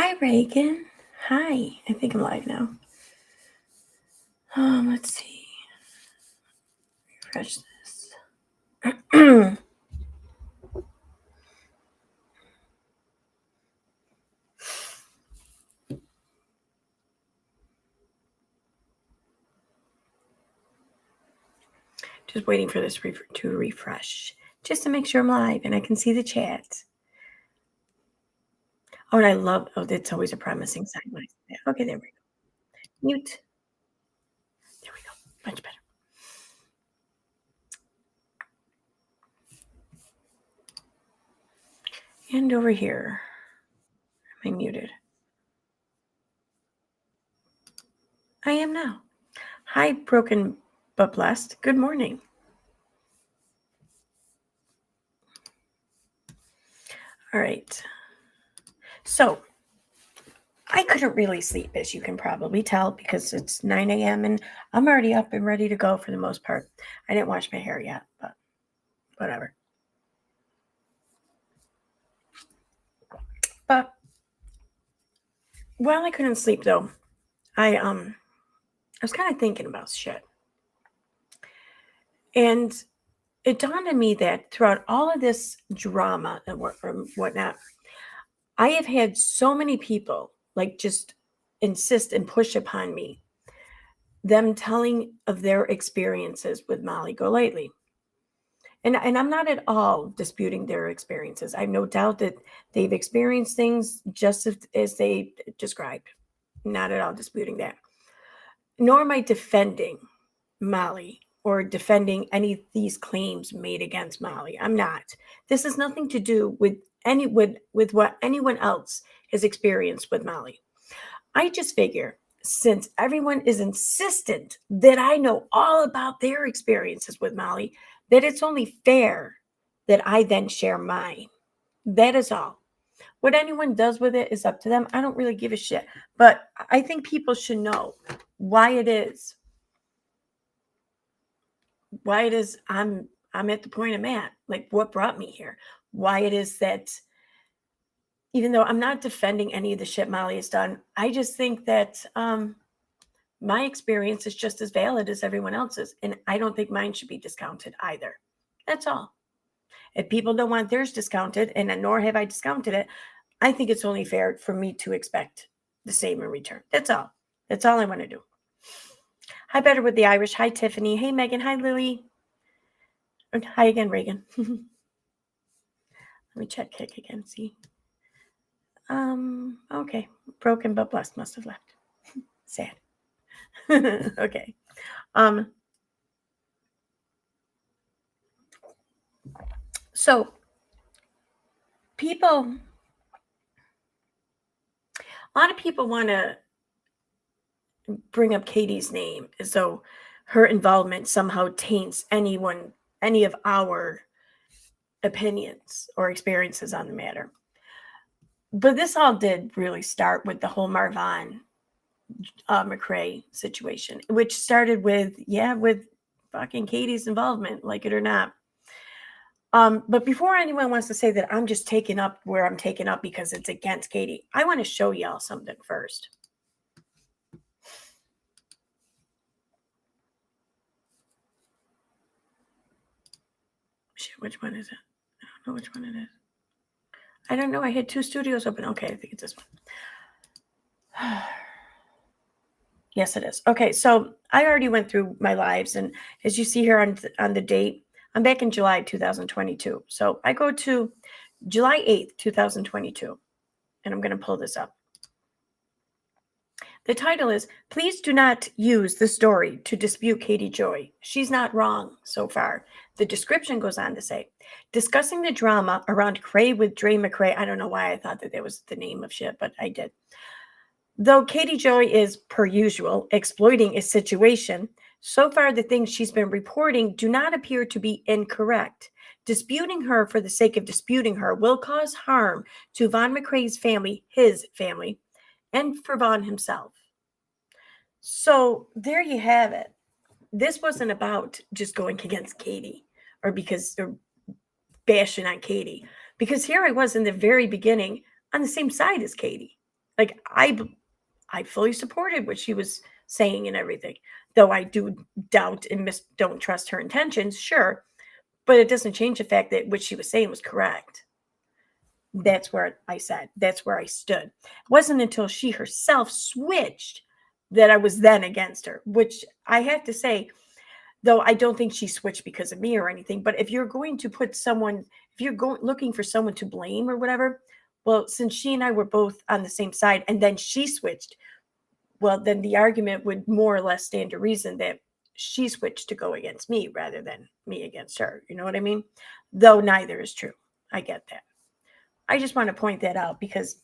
Hi, Reagan. Hi. I think I'm live now. Let's see. Refresh this. Just waiting for this to refresh, just to make sure I'm live and I can see the chat. Oh, and I love, it's always a promising sign when I say that. Okay, there we go. Mute. There we go. Much better. And over here. Am I muted? I am now. Hi, broken but blessed. Good morning. All right. So I couldn't really sleep, as you can probably tell, because it's 9 a.m. and I'm already up and ready to go for the most part. I didn't wash my hair yet, but whatever. But while I couldn't sleep, though, I was kind of thinking about shit. And it dawned on me that throughout all of this drama and whatnot, I have had so many people just insist and push upon me, them telling of their experiences with Molly GoLightly. And I'm not at all disputing their experiences. I have no doubt that they've experienced things just as they described. Not at all disputing that. Nor am I defending Molly or defending any of these claims made against Molly. I'm not. This has nothing to do with with what anyone else has experienced with Molly. I just figure since everyone is insistent that I know all about their experiences with Molly, that it's only fair that I then share mine. That is all. What anyone does with it is up to them. I don't really give a shit. But I think people should know why it is. Why it is I'm at the point I'm at. Like what brought me here. Why it is that even though I'm not defending any of the shit Molly has done, I just think that my experience is just as valid as everyone else's. And I don't think mine should be discounted either. That's all. If people don't want theirs discounted, and nor have I discounted it, I think it's only fair for me to expect the same in return. That's all. That's all I want to do. Hi, Better with the Irish. Hi, Tiffany. Hey, Megan. Hi, Lily. And hi again, Reagan. Let me check Kick again. See. Okay. Broken but blessed must have left. Sad. Okay. So a lot of people want to bring up Katie's name as though her involvement somehow taints any of our opinions or experiences on the matter. But this all did really start with the whole Marvin McRae situation, which started with fucking Katie's involvement, like it or not. But before anyone wants to say that I'm just taking up where I'm taking up because it's against Katie, I want to show y'all something first. Shit, which one is it? I don't know which one it is. I don't know. I had two studios open. Okay, I think it's this one. Yes, it is. Okay, so I already went through my lives, and as you see here on the date, I'm back in July 2022. So I go to July 8th, 2022, and I'm going to pull this up. The title is, Please do not use the story to dispute Katie Joy. She's not wrong so far. The description goes on to say, discussing the drama around Cray with Dre McRae. I don't know why I thought that was the name of shit, but I did. Though Katie Joy is, per usual, exploiting a situation, so far the things she's been reporting do not appear to be incorrect. Disputing her for the sake of disputing her will cause harm to Von McRae's family, his family, and for Von himself. So there you have it. This wasn't about just going against Katie or bashing on Katie, because here I was in the very beginning on the same side as Katie. Like I fully supported what she was saying and everything, though I do doubt and don't trust her intentions, sure, but it doesn't change the fact that what she was saying was correct. That's where I said, that's where I stood. It wasn't until she herself switched that I was then against her, which I have to say, though I don't think she switched because of me or anything, but if you're going to put someone, if you're going looking for someone to blame or whatever, well, since she and I were both on the same side and then she switched, well, then the argument would more or less stand to reason that she switched to go against me rather than me against her. You know what I mean? Though neither is true. I get that. I just want to point that out because,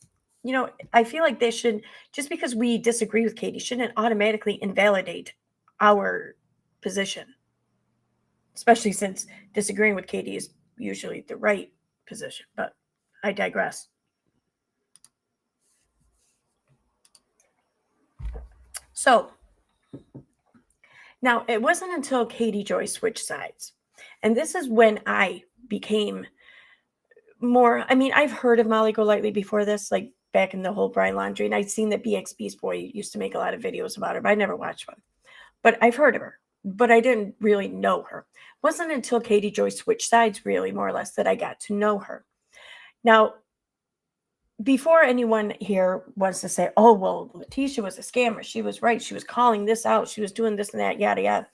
I feel like they should, just because we disagree with Katie, shouldn't automatically invalidate our position, especially since disagreeing with Katie is usually the right position. But I digress. So now it wasn't until Katie Joy switched sides. And this is when I became more, I mean, I've heard of Molly GoLightly before this, like back in the whole Brian Laundrie, and I'd seen that BXB's boy used to make a lot of videos about her, but I never watched one. But I've heard of her, but I didn't really know her. It wasn't until Katie Joy switched sides, really, more or less, that I got to know her. Now, before anyone here wants to say, oh, well, Leticia was a scammer. She was right. She was calling this out. She was doing this and that, yada, yada.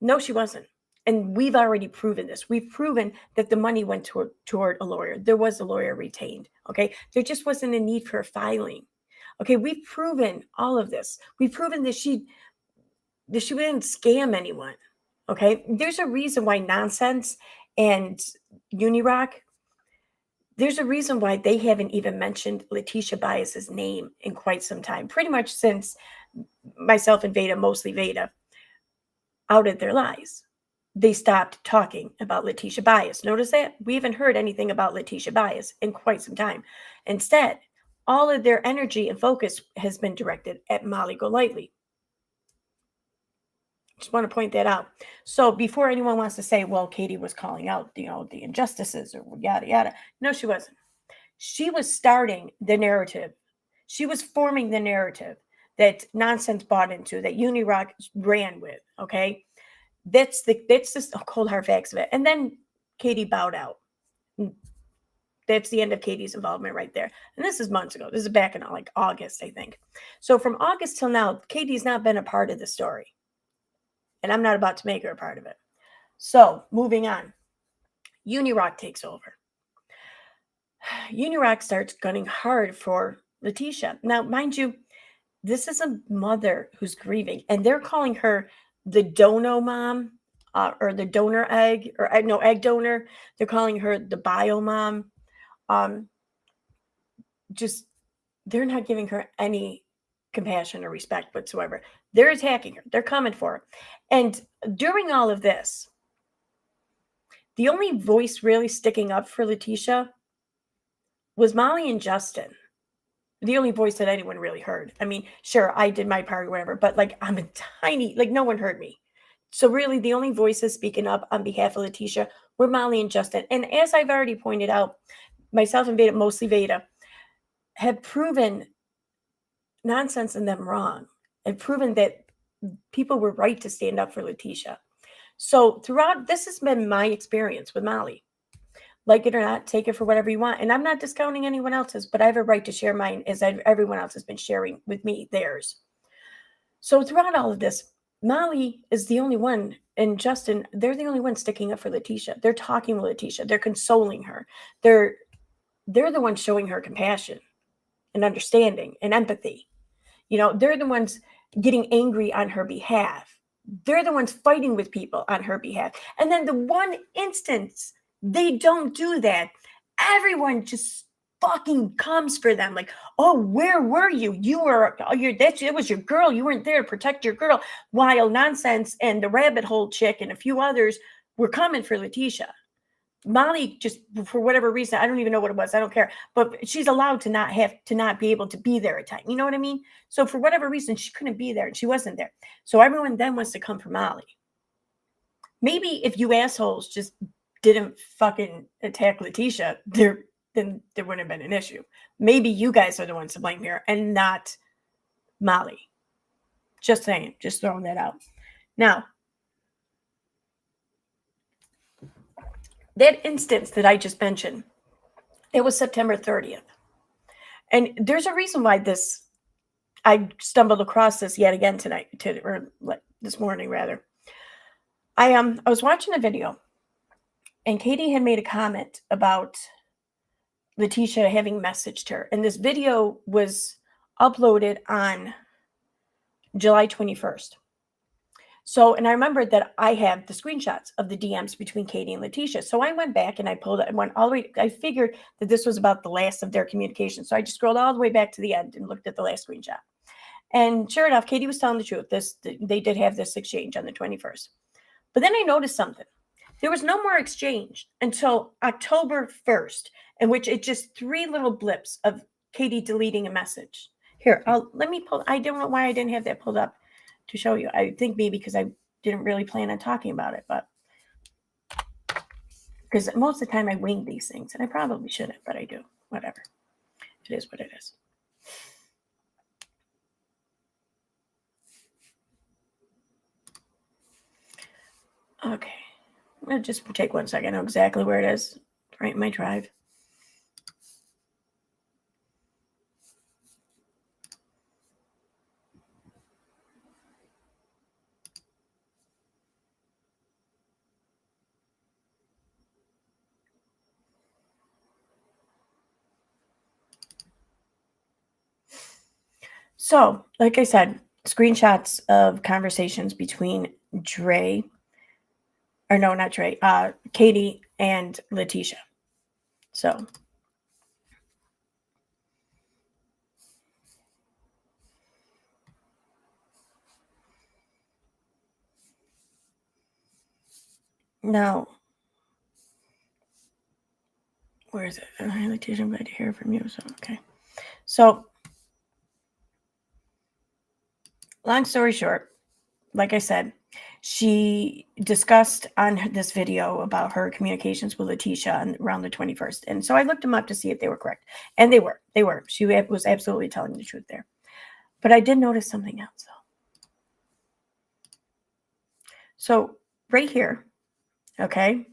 No, she wasn't. And we've already proven this. We've proven that the money went toward a lawyer. There was a lawyer retained. Okay. There just wasn't a need for filing. Okay. We've proven all of this. We've proven that she didn't scam anyone. Okay. There's a reason why Nonsense and Unirock, there's a reason why they haven't even mentioned Leticia Bias's name in quite some time. Pretty much since myself and Veda, mostly Veda, outed their lies. They stopped talking about Leticia Bias. Notice that? We haven't heard anything about Leticia Bias in quite some time. Instead, all of their energy and focus has been directed at Molly GoLightly. Just want to point that out. So before anyone wants to say, well, Katie was calling out, the injustices or yada, yada. No, she wasn't. She was starting the narrative. She was forming the narrative that Nonsense bought into, that Unirock ran with, okay? That's the cold hard facts of it. And then Katie bowed out. That's the end of Katie's involvement right there. And this is months ago. This is back in like August, I think. So from August till now, Katie's not been a part of the story. And I'm not about to make her a part of it. So moving on. Unirock takes over. Unirock starts gunning hard for Leticia. Now, mind you, this is a mother who's grieving, and they're calling her the dono mom, or the donor egg, or no, egg donor. They're calling her the bio mom. Just, they're not giving her any compassion or respect whatsoever. They're attacking her. They're coming for her. And during all of this, the only voice really sticking up for Leticia was Molly and Justin. The only voice that anyone really heard. I mean, sure, I did my part or whatever, but like I'm a tiny, like no one heard me. So really the only voices speaking up on behalf of Leticia were Molly and Justin. And as I've already pointed out, myself and Veda, mostly Veda, have proven Nonsense and them wrong, and proven that people were right to stand up for Leticia. So throughout, this has been my experience with Molly. Like it or not, take it for whatever you want. And I'm not discounting anyone else's, but I have a right to share mine as everyone else has been sharing with me theirs. So throughout all of this, Molly is the only one, and Justin, they're the only ones sticking up for Leticia. They're talking with Leticia. They're consoling her. They're the ones showing her compassion and understanding and empathy. They're the ones getting angry on her behalf. They're the ones fighting with people on her behalf. And then the one instance they don't do that, everyone just fucking comes for them. Like, oh, where were you? It was your girl. You weren't there to protect your girl. While Nonsense and the rabbit hole chick and a few others were coming for Leticia. Molly, just for whatever reason, I don't even know what it was. I don't care. But she's allowed to not be able to be there at time. You know what I mean? So for whatever reason, she couldn't be there and she wasn't there. So everyone then wants to come for Molly. Maybe if you assholes just didn't fucking attack Leticia, there then there wouldn't have been an issue. Maybe you guys are the ones to blame here and not Molly. Just saying, just throwing that out. Now, that instance that I just mentioned, it was September 30th. And there's a reason why I stumbled across this yet again tonight, or this morning rather. I was watching a video, and Katie had made a comment about Leticia having messaged her, and this video was uploaded on July 21st. So, and I remembered that I have the screenshots of the DMs between Katie and Leticia. So I went back and I pulled it and went all the way. I figured that this was about the last of their communication. So I just scrolled all the way back to the end and looked at the last screenshot. And sure enough, Katie was telling the truth. They did have this exchange on the 21st. But then I noticed something. There was no more exchange until October 1st, in which it just 3 little blips of Katie deleting a message. Here, let me pull. I don't know why I didn't have that pulled up to show you. I think maybe because I didn't really plan on talking about it, but because most of the time I wing these things, and I probably shouldn't, but I do. Whatever. It is what it is. Okay. I'll just take 1 second. I know exactly where it is. Right in my drive. So, like I said, screenshots of conversations between Katie and Leticia. So, now, where is it? Leticia, I'm glad to hear from you. So, okay. So, long story short, like I said, she discussed on this video about her communications with Leticia around the 21st. And so I looked them up to see if they were correct. And they were. They were. She was absolutely telling the truth there. But I did notice something else, though. So right here, okay,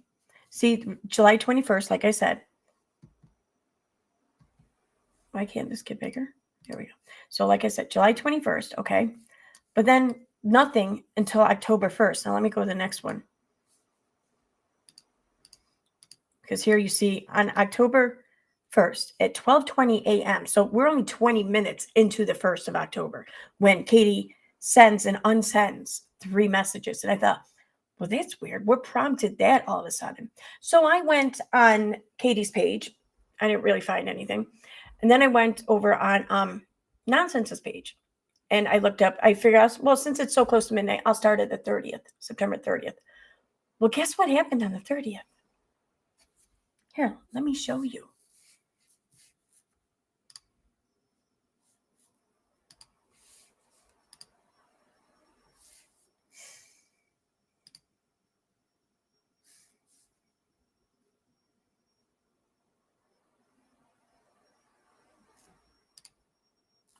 see July 21st, like I said. Why can't this get bigger? There we go. So like I said, July 21st, okay. But then nothing until October 1st. Now let me go to the next one. Because here you see on October 1st at 12:20 a.m. So we're only 20 minutes into the 1st of October when Katie sends and unsends 3 messages. And I thought, well, that's weird. What prompted that all of a sudden? So I went on Katie's page. I didn't really find anything. And then I went over on Nonsense's page. And I looked up, I figured out, well, since it's so close to midnight, I'll start at the 30th, September 30th. Well, guess what happened on the 30th? Here, let me show you.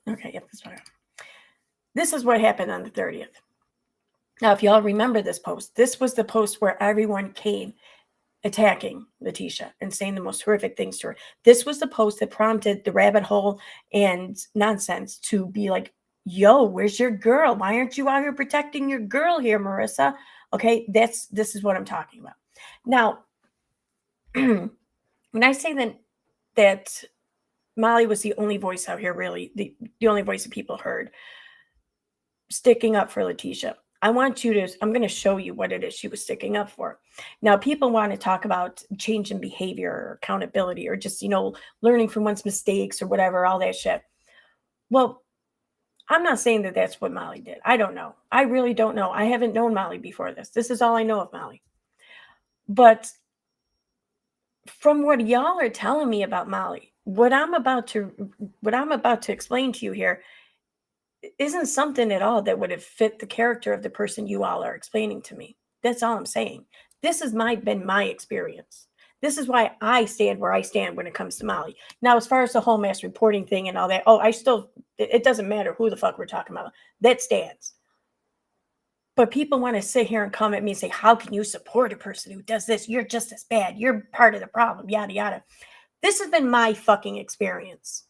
Okay, yep, that's what This is what happened on the 30th. Now, if y'all remember this post, this was the post where everyone came attacking Leticia and saying the most horrific things to her. This was the post that prompted the rabbit hole and Nonsense to be like, yo, where's your girl? Why aren't you out here protecting your girl here, Marissa? Okay, this is what I'm talking about. Now, when I say that Molly was the only voice out here, really, the only voice that people heard sticking up for Leticia, I'm going to show you what it is she was sticking up for. Now, people want to talk about change in behavior or accountability or just, learning from one's mistakes or whatever, all that shit. Well, I'm not saying that that's what Molly did. I don't know. I really don't know. I haven't known Molly before this. This is all I know of Molly. But from what y'all are telling me about Molly, what I'm about to explain to you here isn't something at all that would have fit the character of the person you all are explaining to me. That's all I'm saying. This has been my experience. This is why I stand where I stand when it comes to Molly. Now, as far as the whole mass reporting thing and all that, it doesn't matter who the fuck we're talking about. That stands. But people want to sit here and come at me and say, how can you support a person who does this? You're just as bad. You're part of the problem, yada, yada. This has been my fucking experience.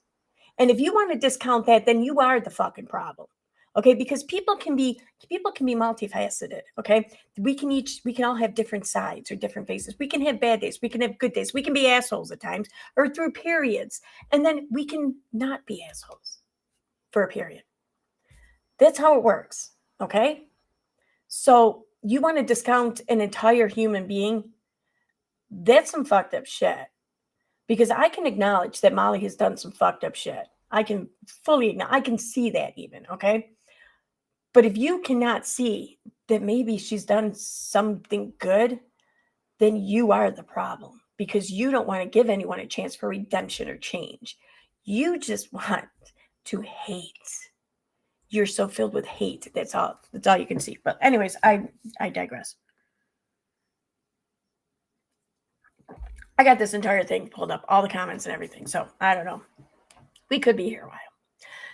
And if you want to discount that, then you are the fucking problem. Okay, because people can be multifaceted. Okay, we can all have different sides or different faces. We can have bad days, we can have good days, we can be assholes at times or through periods, and then we can not be assholes for a period. That's how it works. Okay, so you want to discount an entire human being? That's some fucked up shit. Because I can acknowledge that Molly has done some fucked up shit. I can fully acknowledge, I can see that even, okay? But if you cannot see that maybe she's done something good, then you are the problem because you don't want to give anyone a chance for redemption or change. You just want to hate. You're so filled with hate. That's all you can see. But anyways, I digress. I got this entire thing pulled up, all the comments and everything. So I don't know. We could be here a while.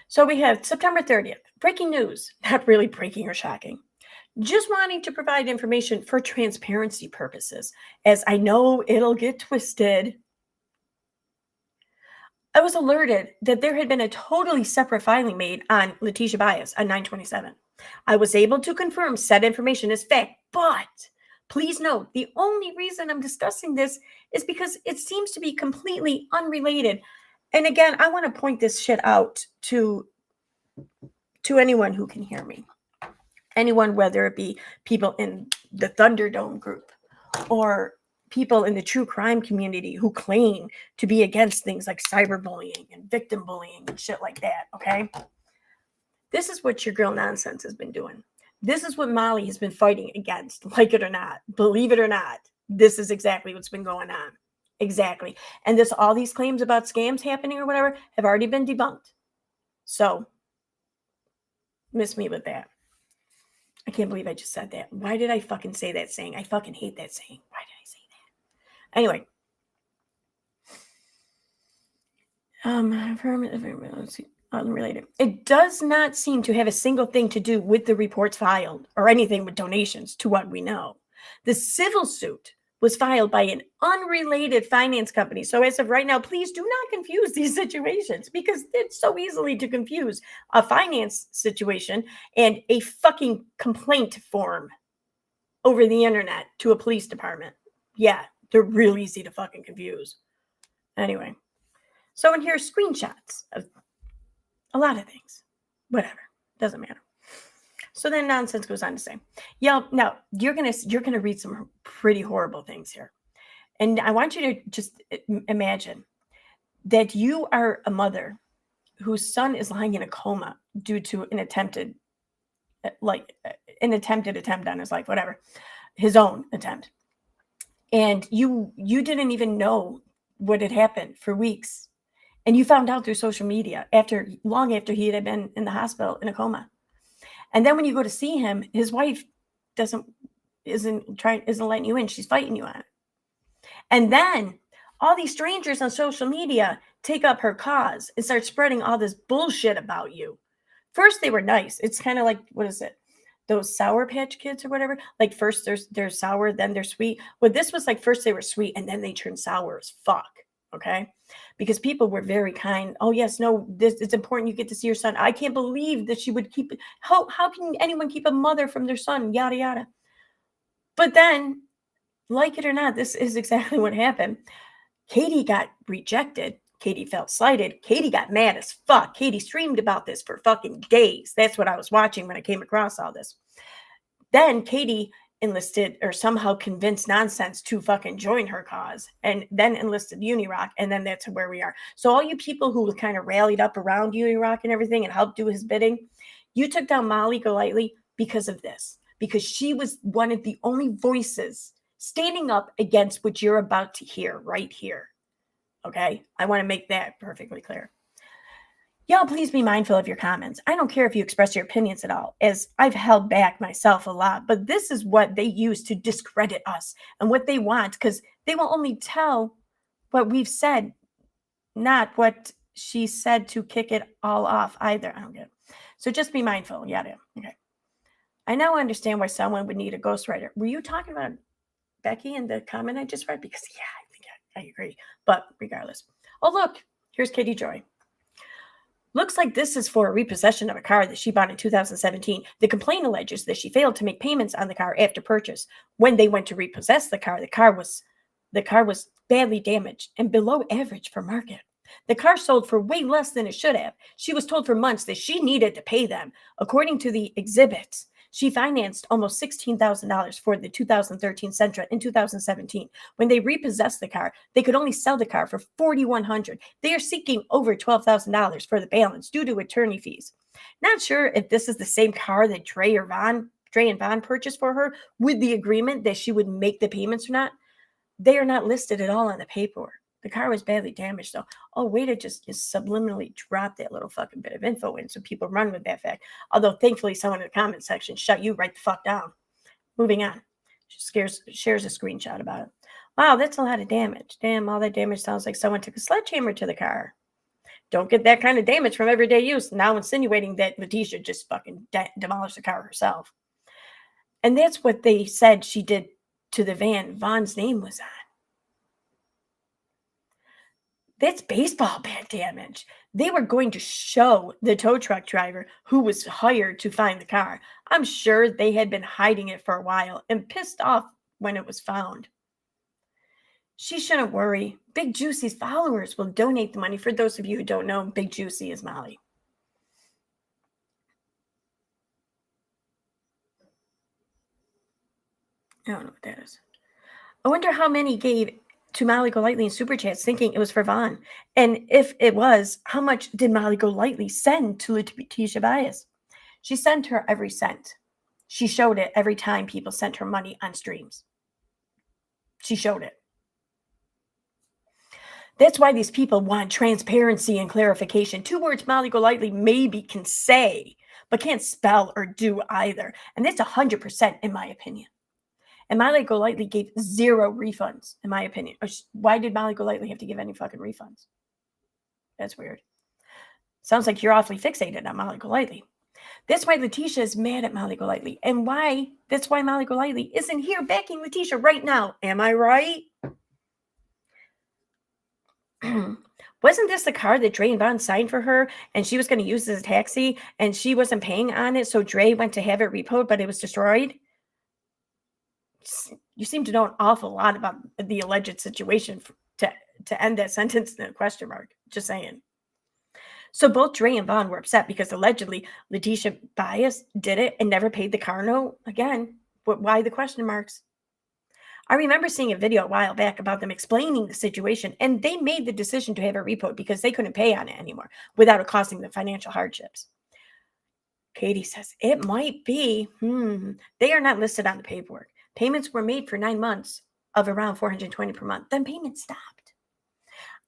So we have September 30th. Breaking news. Not really breaking or shocking. Just wanting to provide information for transparency purposes, as I know it'll get twisted. I was alerted that there had been a totally separate filing made on Leticia Bias on 9/27. I was able to confirm said information is fact, but please note, the only reason I'm discussing this is because it seems to be completely unrelated. And again, I want to point this shit out to anyone who can hear me. Anyone, whether it be people in the Thunderdome group or people in the true crime community who claim to be against things like cyberbullying and victim bullying and shit like that, okay? This is what your girl Nonsense has been doing. This is what Molly has been fighting against, like it or not. Believe it or not, this is exactly what's been going on. Exactly. And all these claims about scams happening or whatever have already been debunked. So, miss me with that. I can't believe I just said that. Why did I fucking say that saying? I fucking hate that saying. Why did I say that? Anyway. Let's see. Unrelated. It does not seem to have a single thing to do with the reports filed or anything with donations to what we know. The civil suit was filed by an unrelated finance company. So as of right now, please do not confuse these situations because it's so easily to confuse a finance situation and a fucking complaint form over the internet to a police department. Yeah, they're real easy to fucking confuse. Anyway, so in here are screenshots of a lot of things. Whatever, doesn't matter. So then Nonsense goes on to say, yeah, now you're gonna read some pretty horrible things here. And I want you to just imagine that you are a mother whose son is lying in a coma due to an attempted attempt on his life, whatever, his own attempt. And you didn't even know what had happened for weeks. And you found out through social media long after he had been in the hospital in a coma. And then when you go to see him, his wife isn't letting you in. She's fighting you on it. And then all these strangers on social media take up her cause and start spreading all this bullshit about you. First, they were nice. It's kind of like, what is it? Those Sour Patch Kids or whatever. Like first they're sour, then they're sweet. Well, this was like first they were sweet and then they turned sour as fuck. Okay, because people were very kind. Oh yes, no, it's important you get to see your son. I can't believe that she would keep it. How can anyone keep a mother from their son? Yada yada. But then, like it or not, this is exactly what happened. Katie got rejected. Katie felt slighted. Katie got mad as fuck. Katie streamed about this for fucking days. That's what I was watching when I came across all this. Then Katie enlisted or somehow convinced Nonsense to fucking join her cause and then enlisted Unirock, and then that's where we are. So all you people who kind of rallied up around Unirock and everything and helped do his bidding, you took down Molly GoLightly because of this, because she was one of the only voices standing up against what you're about to hear right here. Okay, I want to make that perfectly clear. Y'all, please be mindful of your comments. I don't care if you express your opinions at all, as I've held back myself a lot, but this is what they use to discredit us and what they want, because they will only tell what we've said, not what she said to kick it all off either. I don't get it. So just be mindful. Yada. Okay. I now understand why someone would need a ghostwriter. Were you talking about Becky in the comment I just read? Because, yeah, I think I agree. But regardless. Oh, look, here's Katie Joy. Looks like this is for a repossession of a car that she bought in 2017. The complaint alleges that she failed to make payments on the car after purchase. When they went to repossess the car was badly damaged and below average for market. The car sold for way less than it should have. She was told for months that she needed to pay them. According to the exhibits, she financed almost $16,000 for the 2013 Sentra in 2017. When they repossessed the car, they could only sell the car for $4,100. They are seeking over $12,000 for the balance due to attorney fees. Not sure if this is the same car that Dre and Vaughn purchased for her with the agreement that she would make the payments or not. They are not listed at all on the paperwork. The car was badly damaged, though. Oh, way to just subliminally drop that little fucking bit of info in so people run with that fact. Although, thankfully, someone in the comment section shut you right the fuck down. Moving on. She shares a screenshot about it. Wow, that's a lot of damage. Damn, all that damage sounds like someone took a sledgehammer to the car. Don't get that kind of damage from everyday use. Now insinuating that Leticia just fucking demolished the car herself. And that's what they said she did to the van Vaughn's name was on. That's baseball bat damage. They were going to show the tow truck driver who was hired to find the car. I'm sure they had been hiding it for a while and pissed off when it was found. She shouldn't worry. Big Juicy's followers will donate the money. For those of you who don't know, Big Juicy is Molly. I don't know what that is. I wonder how many gave to Molly GoLightly in Super Chats thinking it was for Vaughn. And if it was, how much did Molly GoLightly send to Leticia Bias? She sent her every cent. She showed it every time people sent her money on streams. She showed it. That's why these people want transparency and clarification. 2 words Molly GoLightly maybe can say, but can't spell or do either. And that's 100% in my opinion. And Molly GoLightly gave 0 refunds, in my opinion. Why did Molly GoLightly have to give any fucking refunds? That's weird. Sounds like you're awfully fixated on Molly GoLightly. That's why Leticia is mad at Molly GoLightly. And that's why Molly GoLightly isn't here backing Leticia right now. Am I right? Wasn't this the car that Dre and Vaughn signed for her and she was going to use as a taxi and she wasn't paying on it, so Dre went to have it repoed, but it was destroyed? You seem to know an awful lot about the alleged situation to end that sentence in a question mark. Just saying. So both Dre and Vaughn were upset because allegedly Leticia Bias did it and never paid the car note. Again, why the question marks? I remember seeing a video a while back about them explaining the situation, and they made the decision to have it repoed because they couldn't pay on it anymore without it costing them financial hardships. Katie says, it might be. They are not listed on the paperwork. Payments were made for 9 months of around $420 per month. Then payments stopped.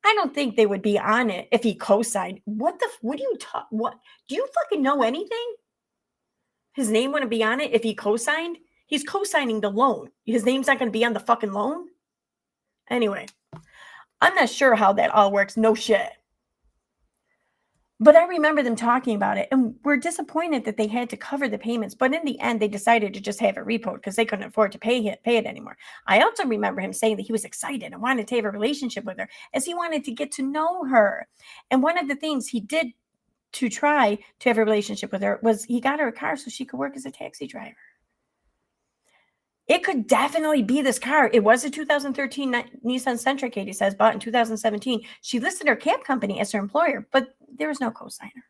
I don't think they would be on it if he co-signed. What do you talk? What do you fucking know anything? His name wouldn't be on it if he co-signed. He's co-signing the loan. His name's not going to be on the fucking loan. Anyway, I'm not sure how that all works. No shit. But I remember them talking about it, and we're disappointed that they had to cover the payments. But in the end, they decided to just have it repoed because they couldn't afford to pay it anymore. I also remember him saying that he was excited and wanted to have a relationship with her, as he wanted to get to know her. And one of the things he did to try to have a relationship with her was he got her a car so she could work as a taxi driver. It could definitely be this car. It was a 2013 Nissan Sentra, Katie says, bought in 2017. She listed her cab company as her employer, but there was no co-signer.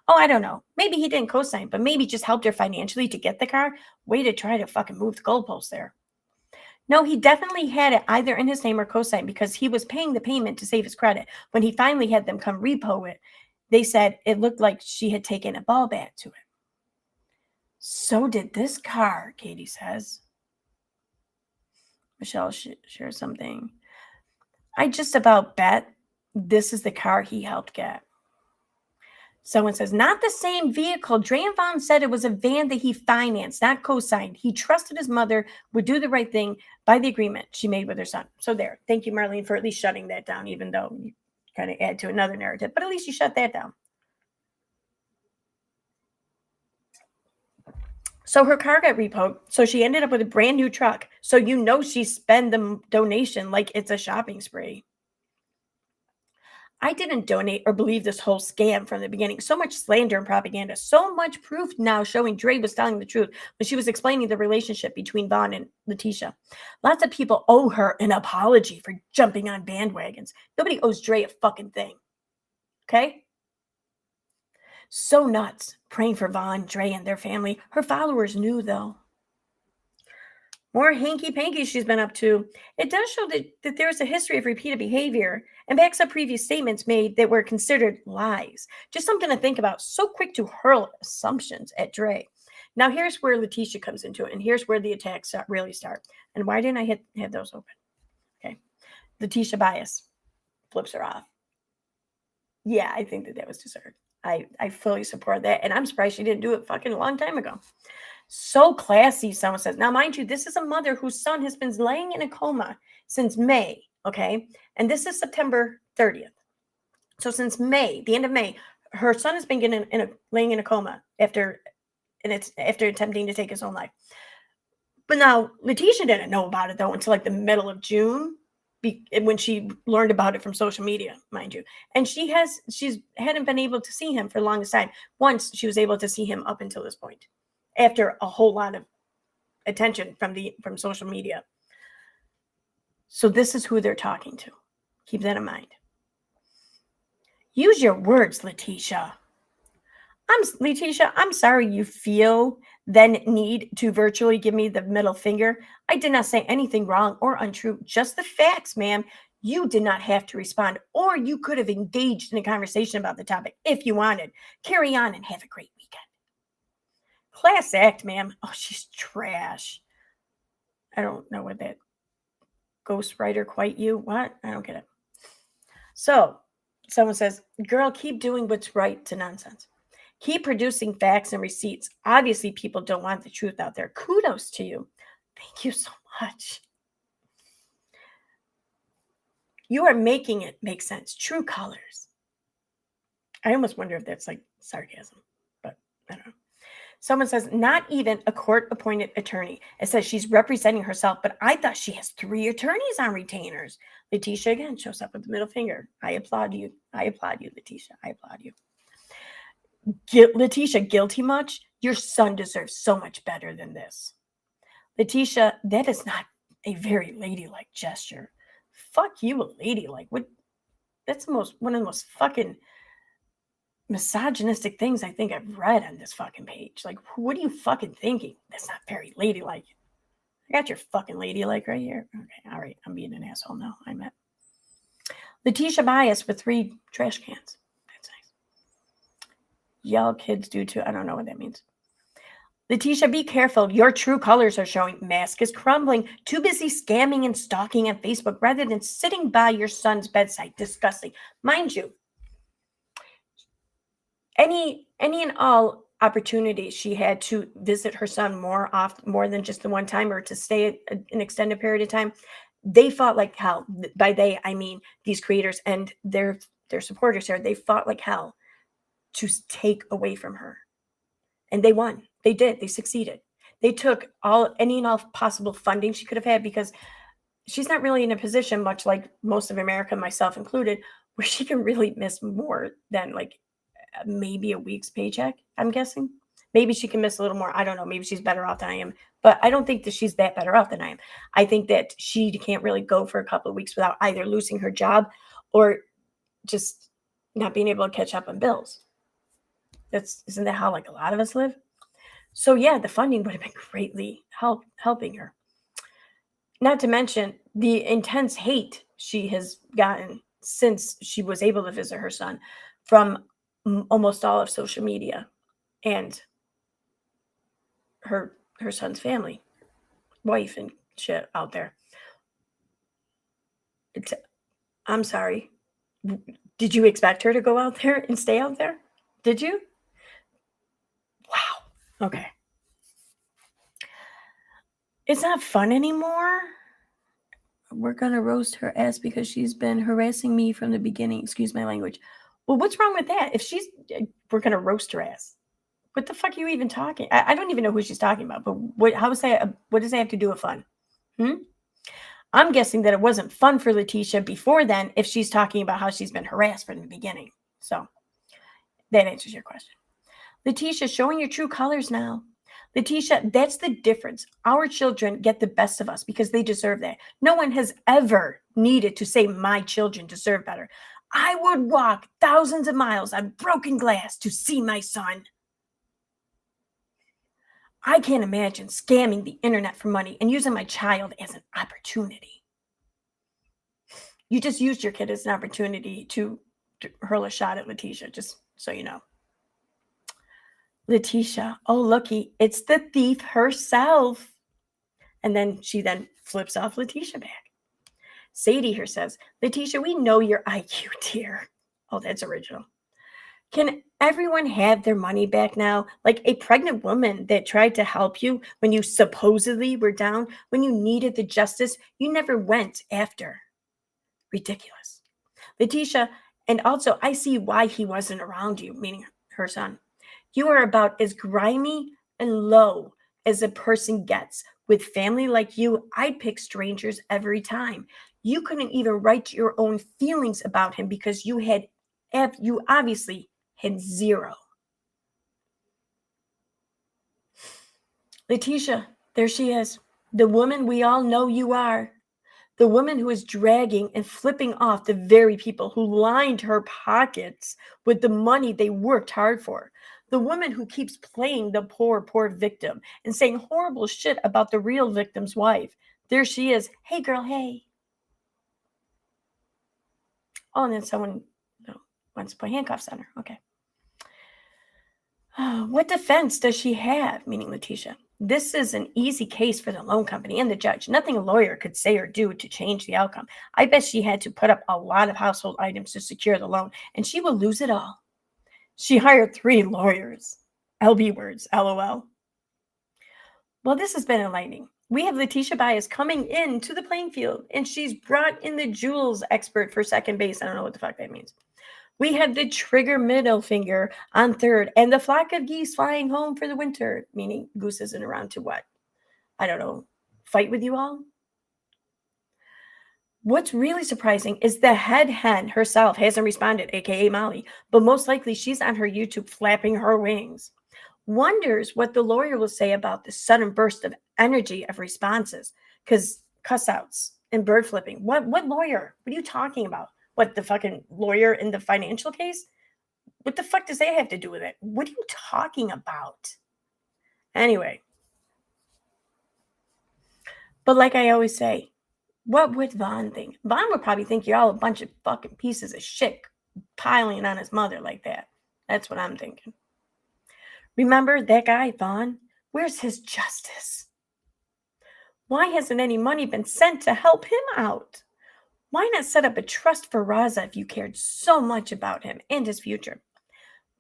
Oh, I don't know. Maybe he didn't co-sign, but maybe just helped her financially to get the car. Way to try to fucking move the goalposts there. No, he definitely had it either in his name or co-sign because he was paying the payment to save his credit. When he finally had them come repo it, they said it looked like she had taken a ball bat to it. So did this car, Katie says. Michelle shares something. I just about bet this is the car he helped get. Someone says, not the same vehicle. Dre and Vaughn said it was a van that he financed, not co-signed. He trusted his mother would do the right thing by the agreement she made with her son. So there. Thank you, Marlene, for at least shutting that down, even though you kind of add to another narrative. But at least you shut that down. So her car got repoed. So she ended up with a brand new truck. So you know she spent the donation like it's a shopping spree. I didn't donate or believe this whole scam from the beginning. So much slander and propaganda. So much proof now showing Dre was telling the truth when she was explaining the relationship between Vaughn and Leticia. Lots of people owe her an apology for jumping on bandwagons. Nobody owes Dre a fucking thing. Okay? So nuts. Praying for Vaughn, Dre, and their family. Her followers knew, though. More hanky-panky she's been up to. It does show that there is a history of repeated behavior and backs up previous statements made that were considered lies. Just something to think about. So quick to hurl assumptions at Dre. Now, here's where Leticia comes into it, and here's where the attacks really start. And why didn't I have those open? Okay. Leticia Bias flips her off. Yeah, I think that was deserved. I fully support that, and I'm surprised she didn't do it fucking a long time ago. So classy, someone says. Now, mind you, this is a mother whose son has been laying in a coma since May, okay? And this is September 30th. So since May, the end of May, her son has been laying in a coma after attempting to take his own life. But now, Leticia didn't know about it, though, until like the middle of June, when she learned about it from social media, mind you. And she's hadn't been able to see him for the longest time. Once she was able to see him up until this point, after a whole lot of attention from social media. So this is who they're talking to. Keep that in mind. Use your words, Leticia. I'm sorry you feel the need to virtually give me the middle finger. I did not say anything wrong or untrue, just the facts, ma'am. You did not have to respond, or you could have engaged in a conversation about the topic if you wanted. Carry on and have a great weekend. Class act, ma'am. Oh, she's trash. I don't know what that ghostwriter quite you. What? I don't get it. So someone says, girl, keep doing what's right to nonsense. Keep producing facts and receipts. Obviously, people don't want the truth out there. Kudos to you. Thank you so much. You are making it make sense. True colors. I almost wonder if that's like sarcasm, but I don't know. Someone says, not even a court-appointed attorney. It says she's representing herself, but I thought she has 3 attorneys on retainers. Leticia again shows up with the middle finger. I applaud you. I applaud you, Leticia. I applaud you. Leticia, guilty much? Your son deserves so much better than this. Leticia, that is not a very ladylike gesture. Fuck you, a ladylike. What? That's one of the most fucking misogynistic things I think I've read on this fucking page. Like, what are you fucking thinking? That's not very ladylike. I got your fucking ladylike right here. Okay, all right. I'm being an asshole now. I met Leticia Bias with 3 trash cans. That's nice. Y'all kids do too. I don't know what that means. Leticia, be careful. Your true colors are showing. Mask is crumbling. Too busy scamming and stalking on Facebook rather than sitting by your son's bedside. Disgusting. Mind you, any and all opportunities she had to visit her son more than just the one time, or to stay an extended period of time, they fought like hell. By they, I mean these creators and their supporters here. They fought like hell to take away from her, and they won. They did. They succeeded. They took any and all possible funding she could have had, because she's not really in a position, much like most of America, myself included, where she can really miss more than like maybe a week's paycheck, I'm guessing. Maybe she can miss a little more. I don't know. Maybe she's better off than I am. But I don't think that she's that better off than I am. I think that she can't really go for a couple of weeks without either losing her job or just not being able to catch up on bills. Isn't that how like a lot of us live? So yeah, the funding would have been greatly helping her. Not to mention the intense hate she has gotten since she was able to visit her son from almost all of social media and her son's family, wife and shit out there. I'm sorry. Did you expect her to go out there and stay out there? Did you? Wow. Okay. It's not fun anymore. We're going to roast her ass because she's been harassing me from the beginning. Excuse my language. Well, what's wrong with that? If we're going to roast her ass. What the fuck are you even talking? I don't even know who she's talking about, but what does that have to do with fun? I'm guessing that it wasn't fun for Leticia before then if she's talking about how she's been harassed from the beginning. So that answers your question. Leticia, showing your true colors now. Leticia, that's the difference. Our children get the best of us because they deserve that. No one has ever needed to say my children deserve better. I would walk thousands of miles on broken glass to see my son. I can't imagine scamming the internet for money and using my child as an opportunity. You just used your kid as an opportunity to hurl a shot at Leticia, just so you know. Leticia, oh, looky, it's the thief herself. And then she flips off Leticia back. Sadie here says, Leticia, we know your IQ, dear. Oh, that's original. Can everyone have their money back now? Like a pregnant woman that tried to help you when you supposedly were down, when you needed the justice, you never went after. Ridiculous. Leticia, and also I see why he wasn't around you, meaning her son. You are about as grimy and low as a person gets. With family like you, I'd pick strangers every time. You couldn't even write your own feelings about him because you obviously had zero. Leticia, there she is. The woman we all know you are. The woman who is dragging and flipping off the very people who lined her pockets with the money they worked hard for. The woman who keeps playing the poor victim and saying horrible shit about the real victim's wife. There she is. Hey, girl, hey. Oh, and then someone wants to put handcuffs on her. Okay. What defense does she have? Meaning Leticia. This is an easy case for the loan company and the judge. Nothing a lawyer could say or do to change the outcome. I bet she had to put up a lot of household items to secure the loan, and she will lose it all. She hired 3 lawyers. LB words, LOL. Well, this has been enlightening. We have Leticia Bias coming into the playing field, and she's brought in the Jules expert for second base. I don't know what the fuck that means. We had the trigger middle finger on third and the flock of geese flying home for the winter, meaning Goose isn't around to what? I don't know, fight with you all? What's really surprising is the head hen herself hasn't responded, aka Molly, but most likely she's on her YouTube flapping her wings. Wonders what the lawyer will say about the sudden burst of energy of responses, because cuss outs and bird flipping. What lawyer? What are you talking about? What, the fucking lawyer in the financial case? What the fuck does that have to do with it? What are you talking about? Anyway. But like I always say, what would Vaughn think? Vaughn would probably think you're all a bunch of fucking pieces of shit piling on his mother like that. That's what I'm thinking. Remember that guy, Vaughn? Where's his justice? Why hasn't any money been sent to help him out? Why not set up a trust for Raza if you cared so much about him and his future?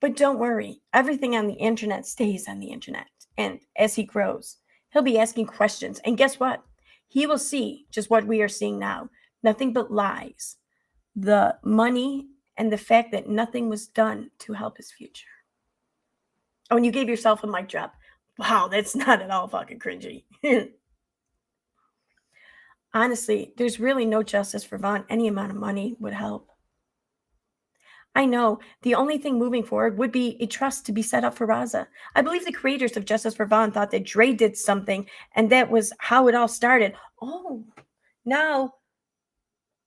But don't worry, everything on the internet stays on the internet. And as he grows, he'll be asking questions. And guess what? He will see just what we are seeing now. Nothing but lies. The money and the fact that nothing was done to help his future. Oh, and you gave yourself a mic drop. Wow, that's not at all fucking cringy. Honestly, there's really no justice for Vaughn. Any amount of money would help. I know the only thing moving forward would be a trust to be set up for Raza. I believe the creators of Justice for Vaughn thought that Dre did something, and that was how it all started. Oh, now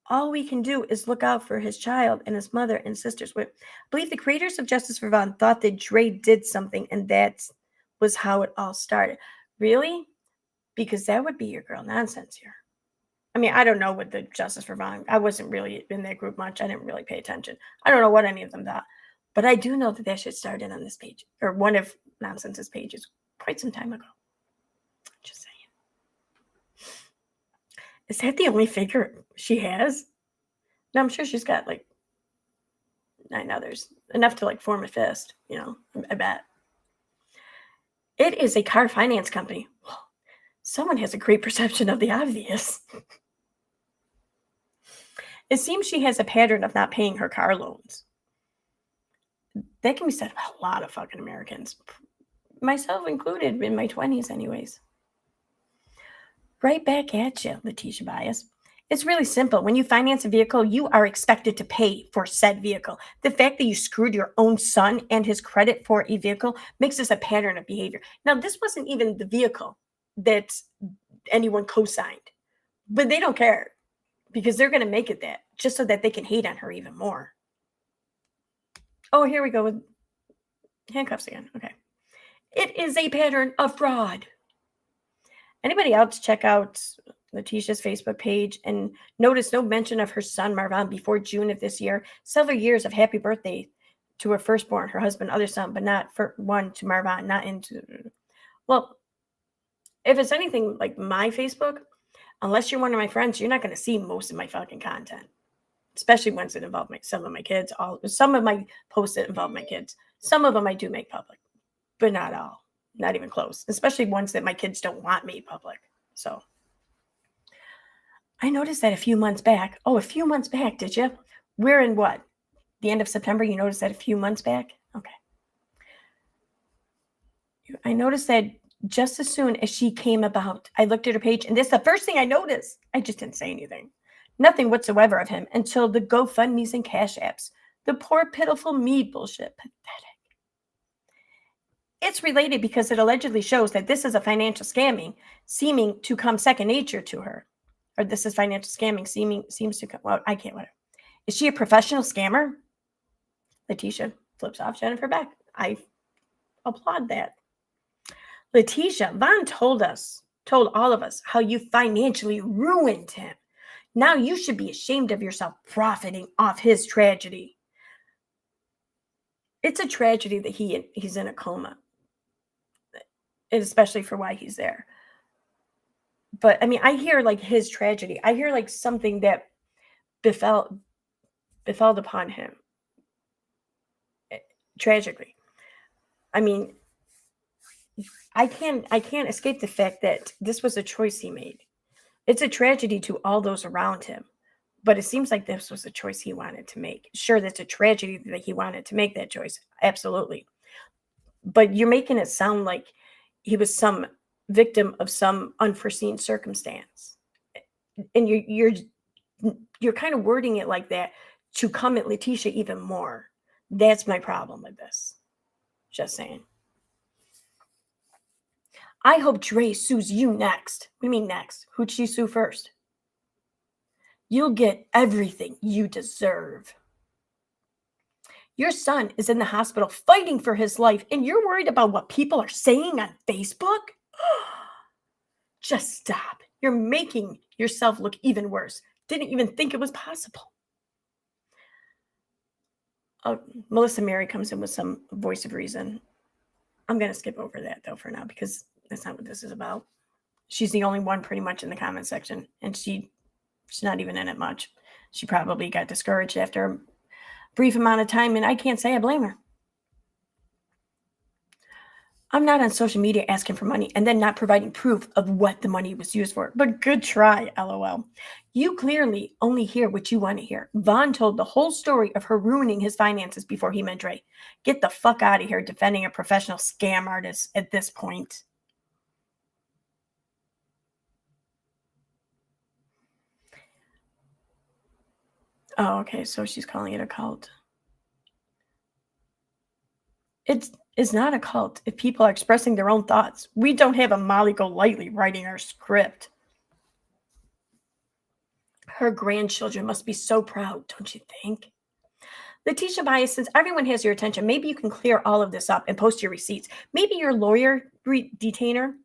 all we can do is look out for his child and his mother and sisters. I believe the creators of Justice for Vaughn thought that Dre did something, and that was how it all started. Really? Because that would be your girl nonsense here. I mean, I don't know what the Justice for Vaughn. I wasn't really in that group much. I didn't really pay attention. I don't know what any of them thought. But I do know that shit started on this page, or one of Nonsense's pages, quite some time ago. Just saying. Is that the only figure she has? No, I'm sure she's got like I know there's enough to like form a fist, I bet. It is a car finance company. Someone has a great perception of the obvious. It seems she has a pattern of not paying her car loans. That can be said about a lot of fucking Americans, myself included in my 20s anyways. Right back at you, Leticia Bias. It's really simple. When you finance a vehicle, you are expected to pay for said vehicle. The fact that you screwed your own son and his credit for a vehicle makes this a pattern of behavior. Now, this wasn't even the vehicle that anyone co-signed, but they don't care because they're going to make it that just so that they can hate on her even more. Oh, here we go with handcuffs again. Okay. It is a pattern of fraud. Anybody else check out Leticia's Facebook page and notice no mention of her son Marvan before June of this year? Several years of happy birthday to her firstborn, her husband, other son, but not for one to Marvan, not into. Well, if it's anything like my Facebook, unless you're one of my friends, you're not going to see most of my fucking content, especially ones that involve some of my kids. Some of my posts that involve my kids. Some of them I do make public, but not all. Not even close, especially ones that my kids don't want made public. So I noticed that a few months back. Oh, a few months back, did you? We're in what? The end of September? You noticed that a few months back? Okay. I noticed that just as soon as she came about, I looked at her page, and this is the first thing I noticed. I just didn't say anything. Nothing whatsoever of him until the GoFundMes and Cash Apps. The poor, pitiful me bullshit. Pathetic. It's related because it allegedly shows that this is a financial scamming seeming to come second nature to her. Or this is financial scamming seems to come. Well, I can't. Whatever. Is she a professional scammer? Leticia flips off Jennifer back. I applaud that. Leticia, Von told all of us how you financially ruined him. Now you should be ashamed of yourself profiting off his tragedy. It's a tragedy that he's in a coma. Especially for why he's there. But I mean, I hear like his tragedy. I hear like something that befell upon him tragically. I mean, I can't escape the fact that this was a choice he made. It's a tragedy to all those around him, but it seems like this was a choice he wanted to make. Sure, that's a tragedy that he wanted to make that choice. Absolutely. But you're making it sound like he was some victim of some unforeseen circumstance. And you're kind of wording it like that to come at Leticia even more. That's my problem with this. Just saying. I hope Dre sues you next. What do you mean next? Who'd she sue first? You'll get everything you deserve. Your son is in the hospital fighting for his life, and you're worried about what people are saying on Facebook? Just stop. You're making yourself look even worse. Didn't even think it was possible. Melissa Mary comes in with some voice of reason. I'm going to skip over that, though, for now, because that's not what this is about. She's the only one pretty much in the comment section, and she's not even in it much. She probably got discouraged after a brief amount of time, and I can't say I blame her. I'm not on social media asking for money and then not providing proof of what the money was used for. But good try, LOL. You clearly only hear what you want to hear. Vaughn told the whole story of her ruining his finances before he met Dre. Get the fuck out of here defending a professional scam artist at this point. Oh, okay. So she's calling it a cult. It's not a cult if people are expressing their own thoughts. We don't have a Molly GoLightly writing our script. Her grandchildren must be so proud, don't you think? Leticia Bias, since everyone has your attention, maybe you can clear all of this up and post your receipts. Maybe your lawyer retainer,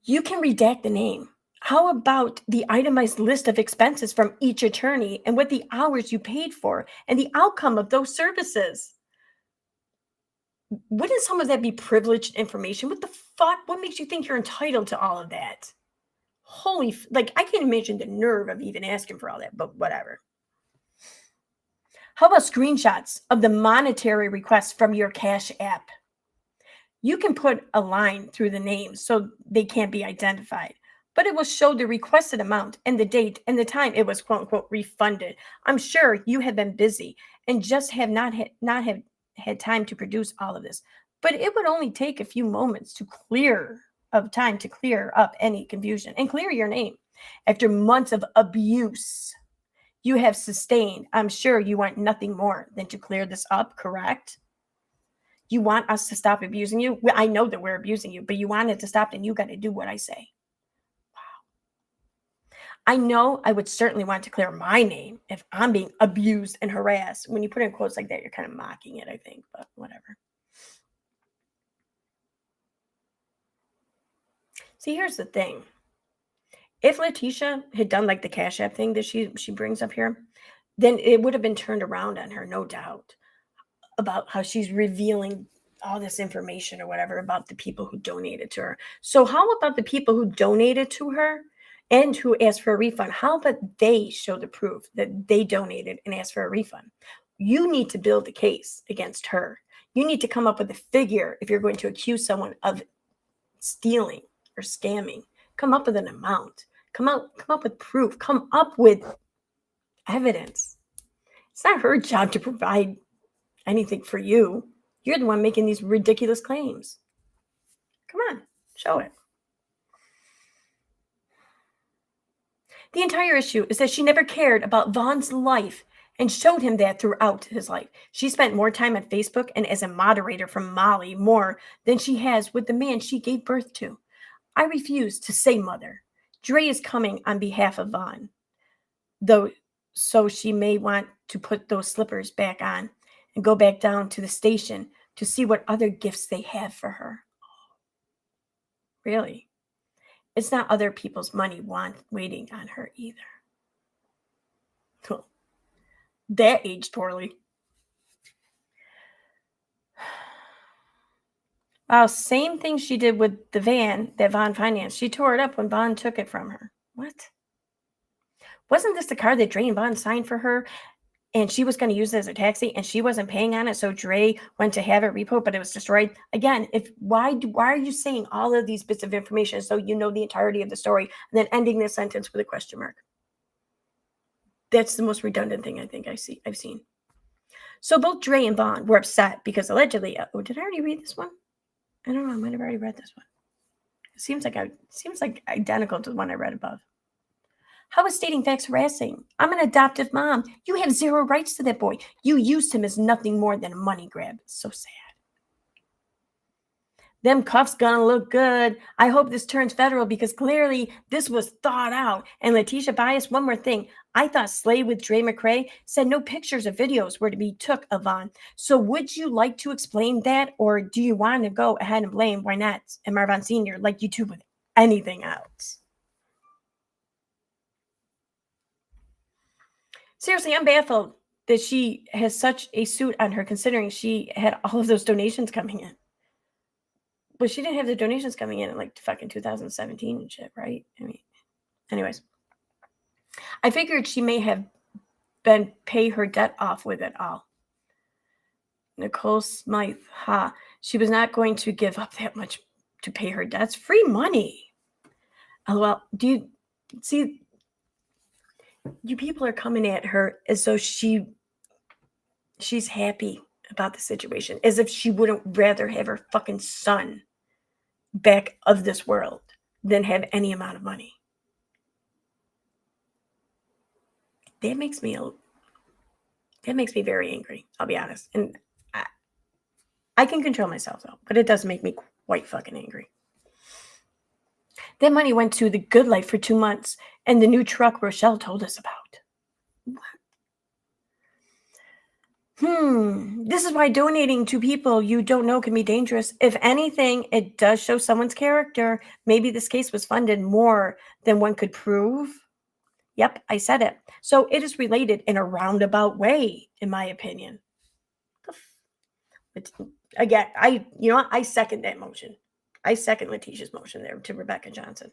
you can redact the name. How about the itemized list of expenses from each attorney and what the hours you paid for and the outcome of those services? Wouldn't some of that be privileged information? What the fuck? What makes you think you're entitled to all of that? Holy, I can't imagine the nerve of even asking for all that, but whatever. How about screenshots of the monetary requests from your Cash App? You can put a line through the name so they can't be identified, but it will show the requested amount and the date and the time it was quote unquote refunded. I'm sure you have been busy and just have not have had time to produce all of this, but it would only take a few moments to clear up any confusion and clear your name. After months of abuse you have sustained, I'm sure you want nothing more than to clear this up, correct? You want us to stop abusing you? I know that we're abusing you, but you want it to stop, and you got to do what I say. I know I would certainly want to clear my name if I'm being abused and harassed. When you put in quotes like that, you're kind of mocking it, I think, but whatever. See, here's the thing. If Leticia had done like the Cash App thing that she brings up here, then it would have been turned around on her, no doubt, about how she's revealing all this information or whatever about the people who donated to her. So how about the people who donated to her and who asked for a refund? How about they show the proof that they donated and asked for a refund? You need to build a case against her. You need to come up with a figure if you're going to accuse someone of stealing or scamming. Come up with an amount. Come up with proof. Come up with evidence. It's not her job to provide anything for you. You're the one making these ridiculous claims. Come on, show it. The entire issue is that she never cared about Vaughn's life and showed him that throughout his life. She spent more time on Facebook and as a moderator for Molly more than she has with the man she gave birth to. I refuse to say mother. Dre is coming on behalf of Vaughn, though, so she may want to put those slippers back on and go back down to the station to see what other gifts they have for her. Really? It's not other people's money waiting on her either. Cool. That aged poorly. Wow, same thing she did with the van that Vaughn financed. She tore it up when Vaughn took it from her. What? Wasn't this the car that Dre and Vaughn signed for her? And she was going to use it as a taxi, and she wasn't paying on it, so Dre went to have it repo, but it was destroyed. Again, why are you saying all of these bits of information so you know the entirety of the story, and then ending this sentence with a question mark? That's the most redundant thing I think I've seen. So both Dre and Vaughn were upset because allegedly, did I already read this one? I don't know. I might have already read this one. It seems like identical to the one I read above. How is stating facts harassing? I'm an adoptive mom. You have zero rights to that boy. You used him as nothing more than a money grab. It's so sad. Them cuffs gonna look good. I hope this turns federal because clearly this was thought out. And Leticia Bias, one more thing. I thought Slay with Dre McRae said no pictures or videos were to be took of Vaughn. So would you like to explain that, or do you want to go ahead and blame Wynette and Marvin Sr. like you do with anything else? Seriously, I'm baffled that she has such a suit on her considering she had all of those donations coming in. But she didn't have the donations coming in like fucking 2017 and shit, right? I mean, anyways. I figured she may have been pay her debt off with it all. Nicole Smythe, she was not going to give up that much to pay her debts. Free money. Well, do you see? You people are coming at her as though she's happy about the situation, as if she wouldn't rather have her fucking son back of this world than have any amount of money. That makes me very angry, I'll be honest. And I can control myself though, but it does make me quite fucking angry. That money went to the Good Life for 2 months and the new truck Rochelle told us about. What? This is why donating to people you don't know can be dangerous. If anything, it does show someone's character. Maybe this case was funded more than one could prove. Yep, I said it. So it is related in a roundabout way, in my opinion. Again, I second that motion. I second Leticia's motion there to Rebecca Johnson.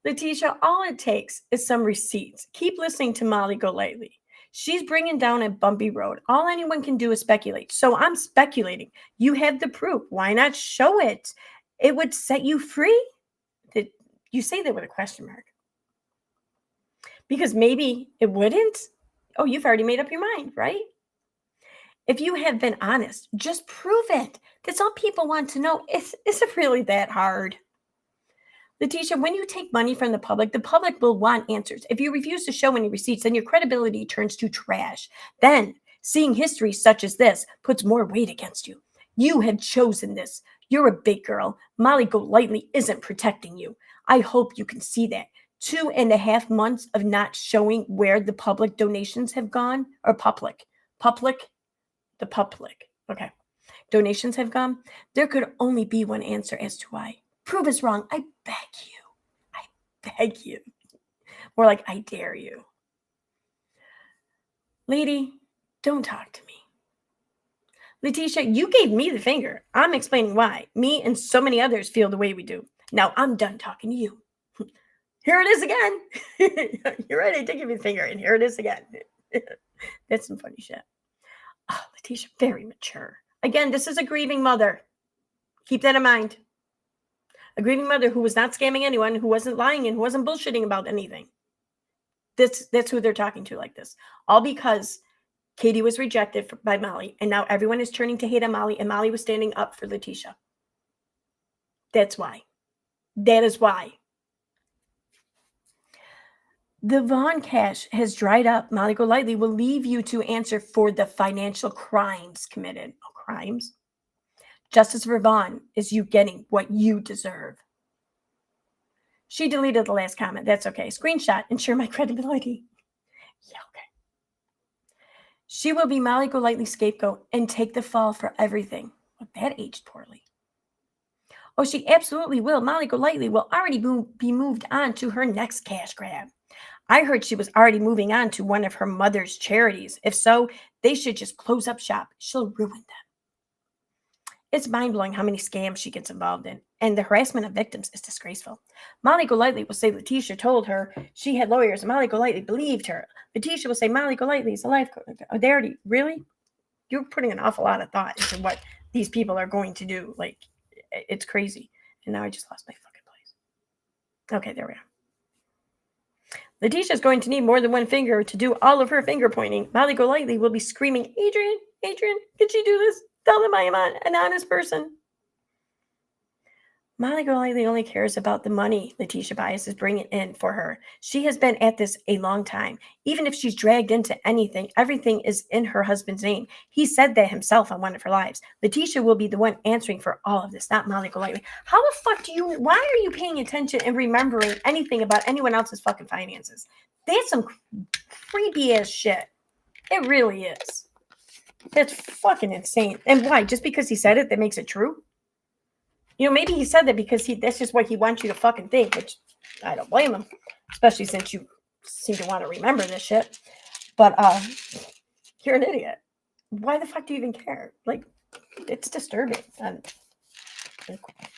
Leticia, all it takes is some receipts. Keep listening to Molly GoLightly. She's bringing down a bumpy road. All anyone can do is speculate. So I'm speculating. You have the proof. Why not show it? It would set you free. You say that with a question mark. Because maybe it wouldn't. Oh, you've already made up your mind, right? If you have been honest, just prove it. That's all people want to know. Is it really that hard? Leticia, when you take money from the public will want answers. If you refuse to show any receipts, then your credibility turns to trash. Then, seeing history such as this puts more weight against you. You have chosen this. You're a big girl. Molly GoLightly isn't protecting you. I hope you can see that. 2.5 months of not showing where the public donations have gone, or the public, okay, donations have gone. There could only be one answer as to why. Prove us wrong. I beg you. I beg you. More like, I dare you. Lady, don't talk to me. Leticia, you gave me the finger. I'm explaining why. Me and so many others feel the way we do. Now I'm done talking to you. Here it is again. You're ready to give me the finger, and here it is again. That's some funny shit. Oh, Leticia, very mature. Again, this is a grieving mother. Keep that in mind. A grieving mother who was not scamming anyone, who wasn't lying, and who wasn't bullshitting about anything. That's who they're talking to like this. All because Katie was rejected by Molly, and now everyone is turning to hate on Molly, and Molly was standing up for Leticia. That's why. That is why. The Vaughn cash has dried up. Molly GoLightly will leave you to answer for the financial crimes committed. Oh, crimes? Justice for Vaughn is you getting what you deserve. She deleted the last comment. That's okay. Screenshot. Ensure my credibility. Yeah, okay. She will be Molly GoLightly's scapegoat and take the fall for everything. Well, that aged poorly. Oh, she absolutely will. Molly GoLightly will already be moved on to her next cash grab. I heard she was already moving on to one of her mother's charities. If so, they should just close up shop. She'll ruin them. It's mind-blowing how many scams she gets involved in, and the harassment of victims is disgraceful. Molly GoLightly will say Leticia told her she had lawyers, and Molly GoLightly believed her. Leticia will say Molly GoLightly is a life coach. Really? You're putting an awful lot of thought into what these people are going to do. Like, it's crazy. And now I just lost my fucking place. Okay, there we are. Leticia is going to need more than one finger to do all of her finger pointing. Molly GoLightly will be screaming, Adrian, can you do this? Tell them I am an honest person. Molly GoLightly only cares about the money Leticia Bias is bringing in for her. She has been at this a long time. Even if she's dragged into anything, everything is in her husband's name. He said that himself on one of her lives. Leticia will be the one answering for all of this, not Molly GoLightly. How the fuck why are you paying attention and remembering anything about anyone else's fucking finances? That's some creepy ass shit. It really is. That's fucking insane. And why? Just because he said it, that makes it true? You know, maybe he said that because that's just what he wants you to fucking think, which I don't blame him, especially since you seem to want to remember this shit. But you're an idiot. Why the fuck do you even care? Like, it's disturbing on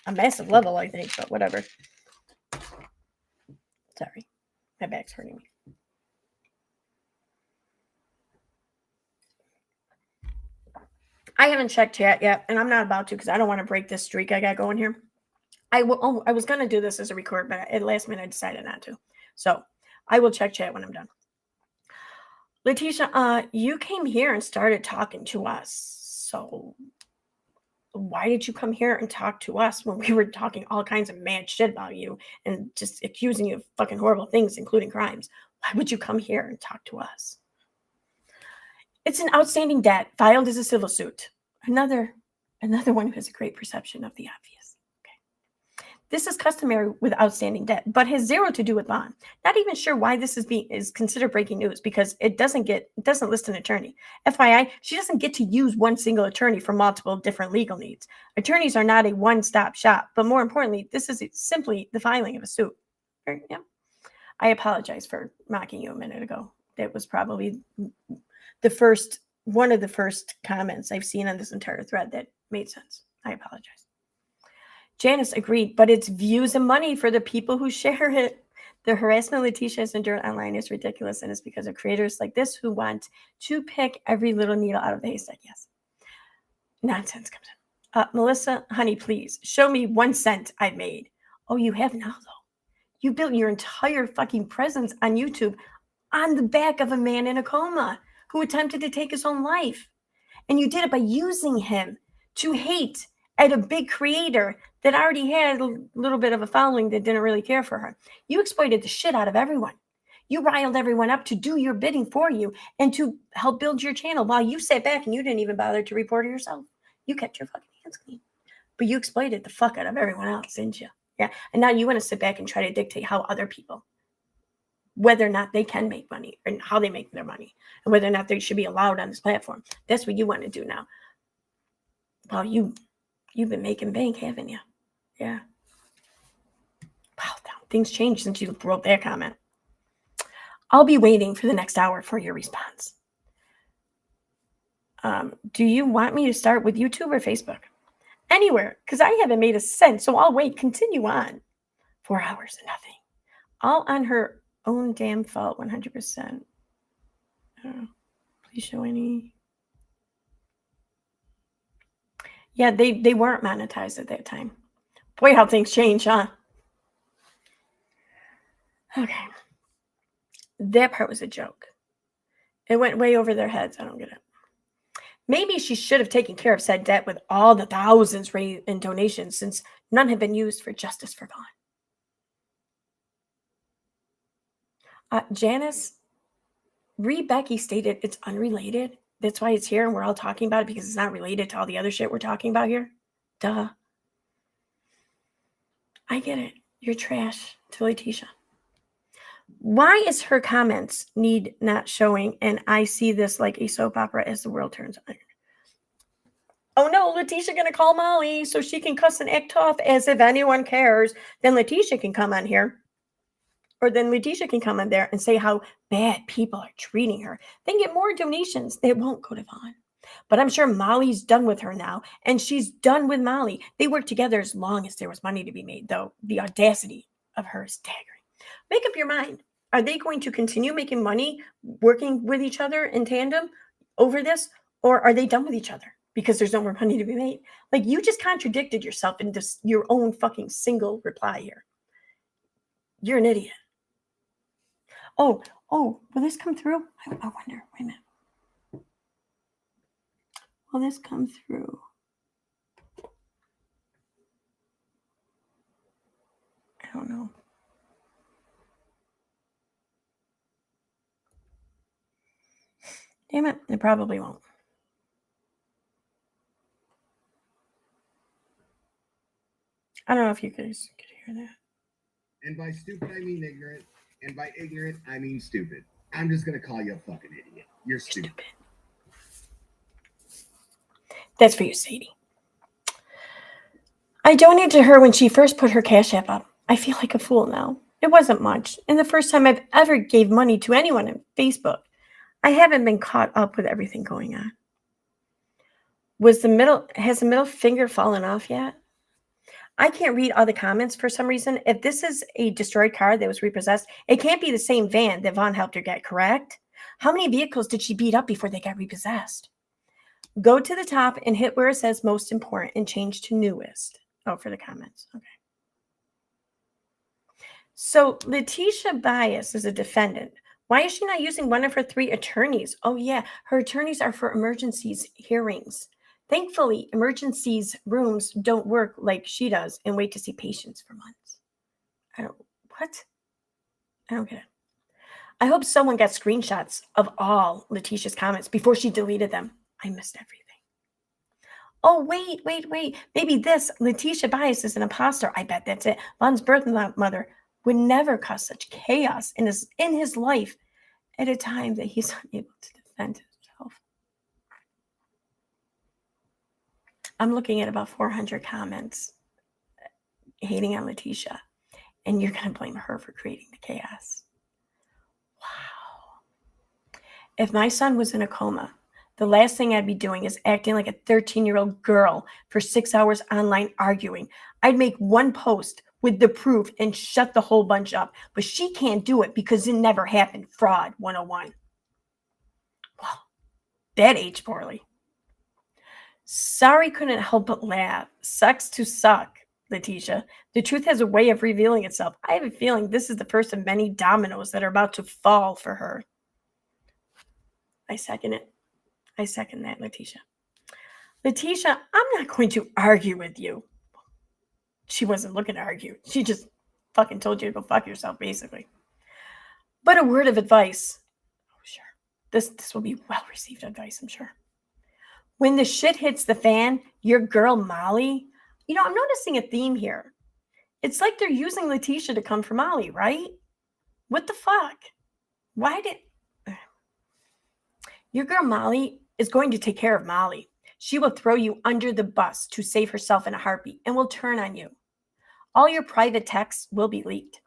a massive level, I think, but whatever. Sorry. My back's hurting me. I haven't checked chat yet, and I'm not about to because I don't want to break this streak I got going here. I was going to do this as a record, but at last minute I decided not to. So I will check chat when I'm done. Leticia, you came here and started talking to us. So why did you come here and talk to us when we were talking all kinds of mad shit about you and just accusing you of fucking horrible things, including crimes? Why would you come here and talk to us? It's an outstanding debt filed as a civil suit. Another one who has a great perception of the obvious. Okay. This is customary with outstanding debt, but has zero to do with bond. Not even sure why this is considered breaking news because it doesn't list an attorney. FYI, she doesn't get to use one single attorney for multiple different legal needs. Attorneys are not a one-stop shop, but more importantly, this is simply the filing of a suit. Yeah. I apologize for mocking you a minute ago. That was probably one of the first comments I've seen on this entire thread that made sense. I apologize. Janice agreed, but it's views and money for the people who share it. The harassment Leticia has endured online is ridiculous, and it's because of creators like this who want to pick every little needle out of the haystack. Yes. Nonsense comes in. Melissa, honey, please show me 1 cent I've made. Oh, you have now, though. You built your entire fucking presence on YouTube on the back of a man in a coma who attempted to take his own life. And you did it by using him to hate at a big creator that already had a little bit of a following that didn't really care for her. You exploited the shit out of everyone. You riled everyone up to do your bidding for you and to help build your channel while you sat back and you didn't even bother to report it yourself. You kept your fucking hands clean. But you exploited the fuck out of everyone else, didn't you? Yeah. And now you want to sit back and try to dictate how other people, whether or not they can make money and how they make their money and whether or not they should be allowed on this platform. That's what you want to do now. Well, you've been making bank, haven't you? Yeah. Wow, things changed since you wrote that comment. I'll be waiting for the next hour for your response. Do you want me to start with YouTube or Facebook? Anywhere, because I haven't made a cent, so I'll wait. Continue on. 4 hours and nothing. All on her own damn fault, 100%. Please show any. Yeah, they weren't monetized at that time. Boy, how things change, huh? Okay. That part was a joke. It went way over their heads. I don't get it. Maybe she should have taken care of said debt with all the thousands raised in donations, since none had been used for justice for Vaughn. Janice, Becky stated it's unrelated. That's why it's here and we're all talking about it, because it's not related to all the other shit we're talking about here. Duh. I get it. You're trash to Leticia. Why is her comments need not showing, and I see this like a soap opera as the world turns on? Oh no, Leticia gonna call Molly so she can cuss and act tough as if anyone cares. Then Leticia can come on here. Or then Leticia can come on there and say how bad people are treating her. Then get more donations. They won't go to Vaughn. But I'm sure Molly's done with her now, and she's done with Molly. They worked together as long as there was money to be made, though the audacity of her is staggering. Make up your mind. Are they going to continue making money working with each other in tandem over this, or are they done with each other because there's no more money to be made? Like, you just contradicted yourself in this, your own fucking single reply here. You're an idiot. Oh, will this come through? I wonder. Wait a minute. Will this come through? I don't know. Damn it, it probably won't. I don't know if you guys could hear that. And by stupid, I mean ignorant. And by ignorant, I mean stupid. I'm just going to call you a fucking idiot. You're stupid. That's for you, Sadie. I donated to her when she first put her Cash App up. I feel like a fool now. It wasn't much, and the first time I've ever gave money to anyone on Facebook. I haven't been caught up with everything going on. Has the middle finger fallen off yet? I can't read all the comments for some reason. If this is a destroyed car that was repossessed, it can't be the same van that Vaughn helped her get, correct? How many vehicles did she beat up before they got repossessed? Go to the top and hit where it says most important and change to newest. Oh, for the comments. Okay. So Leticia Bias is a defendant. Why is she not using one of her 3 attorneys? Oh, yeah. Her attorneys are for emergencies hearings. Thankfully, emergencies rooms don't work like she does and wait to see patients for months. What? I don't get it. I hope someone got screenshots of all Leticia's comments before she deleted them. I missed everything. Oh, wait. Maybe this Leticia Bias is an imposter. I bet that's it. Vaughn's birth mother would never cause such chaos in his life at a time that he's unable to defend himself. I'm looking at about 400 comments hating on Leticia, and you're going to blame her for creating the chaos. Wow. If my son was in a coma, the last thing I'd be doing is acting like a 13-year-old girl for 6 hours online arguing. I'd make one post with the proof and shut the whole bunch up. But she can't do it because it never happened. Fraud 101. Well, that aged poorly. Sorry, couldn't help but laugh. Sucks to suck, Leticia. The truth has a way of revealing itself. I have a feeling this is the first of many dominoes that are about to fall for her. I second it. I second that, Leticia. Leticia, I'm not going to argue with you. She wasn't looking to argue. She just fucking told you to go fuck yourself, basically. But a word of advice. Oh, sure. This will be well-received advice, I'm sure. When the shit hits the fan, your girl Molly, I'm noticing a theme here. It's like they're using Leticia to come for Molly, right? What the fuck? Why did... Your girl Molly is going to take care of Molly. She will throw you under the bus to save herself in a heartbeat and will turn on you. All your private texts will be leaked.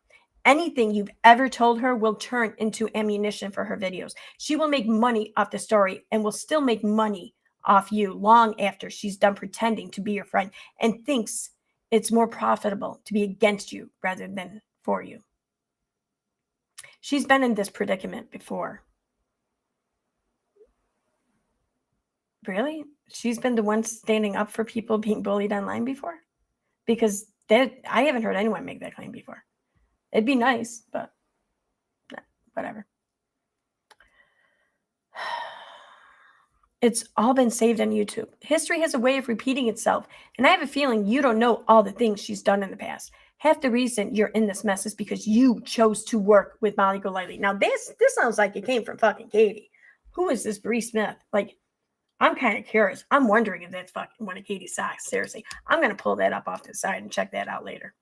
Anything you've ever told her will turn into ammunition for her videos. She will make money off the story and will still make money off you long after she's done pretending to be your friend and thinks it's more profitable to be against you rather than for you. She's been in this predicament before. Really? She's been the one standing up for people being bullied online before? Because I haven't heard anyone make that claim before. It'd be nice, but whatever. It's all been saved on YouTube. History has a way of repeating itself, and I have a feeling you don't know all the things she's done in the past. Half the reason you're in this mess is because you chose to work with Molly GoLightly. Now, this sounds like it came from fucking Katie. Who is this Bree Smith? Like, I'm kind of curious. I'm wondering if that's fucking one of Katie's socks. Seriously. I'm going to pull that up off to the side and check that out later.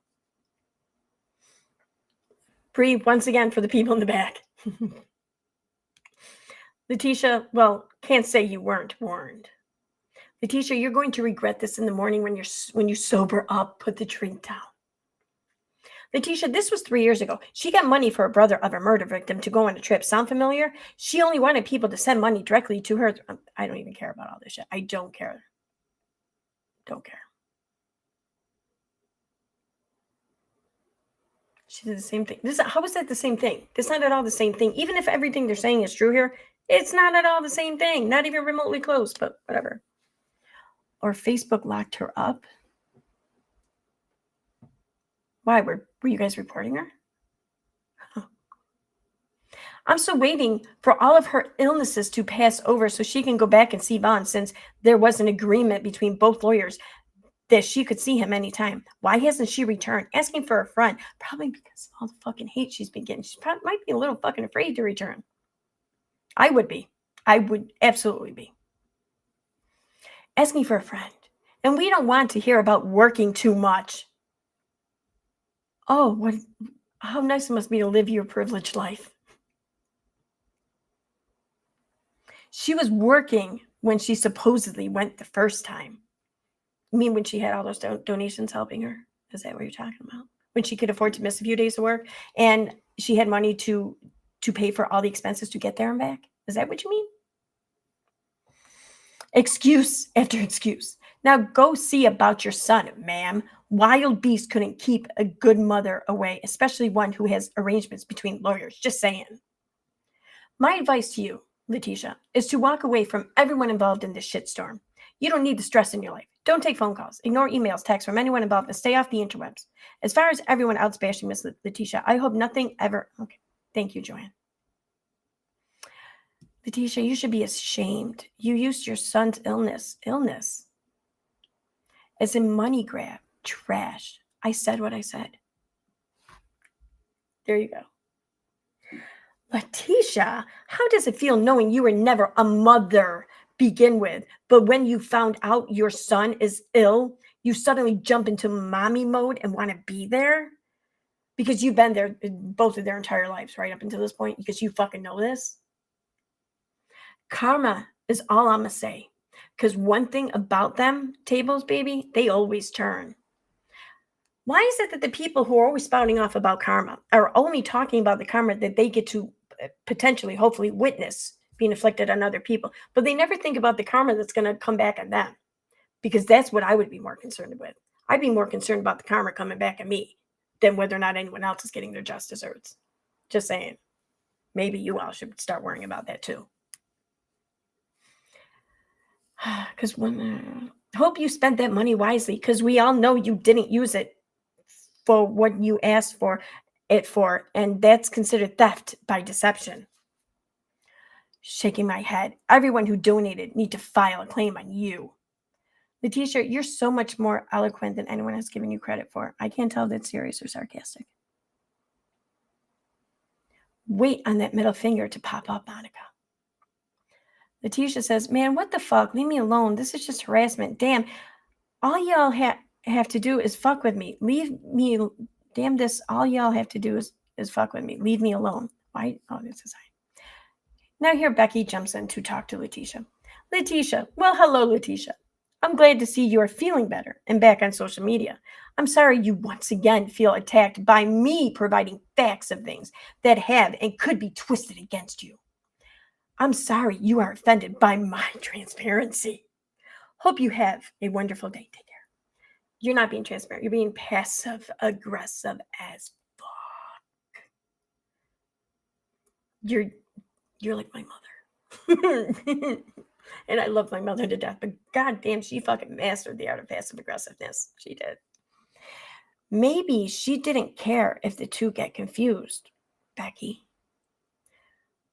Bree, once again, for the people in the back. Leticia, well, can't say you weren't warned. Leticia, you're going to regret this in the morning when you sober up. Put the drink down. Leticia, this was 3 years ago. She got money for a brother of a murder victim to go on a trip. Sound familiar? She only wanted people to send money directly to her. I don't even care about all this shit. I don't care. Don't care. She did the same thing. How is that the same thing? It's not at all the same thing. Even if everything they're saying is true here, it's not at all the same thing. Not even remotely close, but whatever. Or Facebook locked her up. Why? Were you guys reporting her? Huh. I'm still waiting for all of her illnesses to pass over so she can go back and see Vaughn, since there was an agreement between both lawyers that she could see him anytime. Why hasn't she returned? Asking for a friend. Probably because of all the fucking hate she's been getting. She might be a little fucking afraid to return. I would be. I would absolutely be. Asking for a friend. And we don't want to hear about working too much. Oh, how nice it must be to live your privileged life. She was working when she supposedly went the first time. You mean when she had all those donations helping her? Is that what you're talking about? When she could afford to miss a few days of work and she had money to pay for all the expenses to get there and back? Is that what you mean? Excuse after excuse. Now go see about your son, ma'am. Wild beast couldn't keep a good mother away, especially one who has arrangements between lawyers. Just saying. My advice to you, Leticia, is to walk away from everyone involved in this shitstorm. You don't need the stress in your life. Don't take phone calls. Ignore emails, texts from anyone involved, and stay off the interwebs. As far as everyone else bashing Miss Leticia, I hope nothing ever... Okay. Thank you, Joanne. Leticia, you should be ashamed. You used your son's illness as a money grab. Trash. I said what I said. There you go. Leticia, how does it feel knowing you were never a mother begin with, but when you found out your son is ill, you suddenly jump into mommy mode and want to be there? Because you've been there both of their entire lives right up until this point, because you fucking know this. Karma is all I'm going to say. Because one thing about them, tables, baby, they always turn. Why is it that the people who are always spouting off about karma are only talking about the karma that they get to potentially, hopefully, witness being inflicted on other people, but they never think about the karma that's going to come back on them? Because that's what I would be more concerned with. I'd be more concerned about the karma coming back at me. than whether or not anyone else is getting their just desserts. Just saying. Maybe you all should start worrying about that too. Because hope you spent that money wisely, because we all know you didn't use it for what you asked for it for, and that's considered theft by deception. Shaking my head. Everyone who donated need to file a claim on you. Leticia, you're so much more eloquent than anyone has given you credit for. I can't tell if that's serious or sarcastic. Wait on that middle finger to pop up, Monica. Leticia says, man, what the fuck? Leave me alone. This is just harassment. Damn. All y'all have to do is fuck with me. Leave me. Damn this. All y'all have to do is fuck with me. Leave me alone. Why? Oh, this is I. Now here Becky jumps in to talk to Leticia. Leticia. Well, hello, Leticia. I'm glad to see you are feeling better and back on social media. I'm sorry you once again feel attacked by me providing facts of things that have and could be twisted against you. I'm sorry you are offended by my transparency. Hope you have a wonderful day. Take care. You're not being transparent. You're being passive aggressive as fuck. You're like my mother. And I love my mother to death, but goddamn, she fucking mastered the art of passive aggressiveness. She did. Maybe she didn't care if the two get confused, Becky.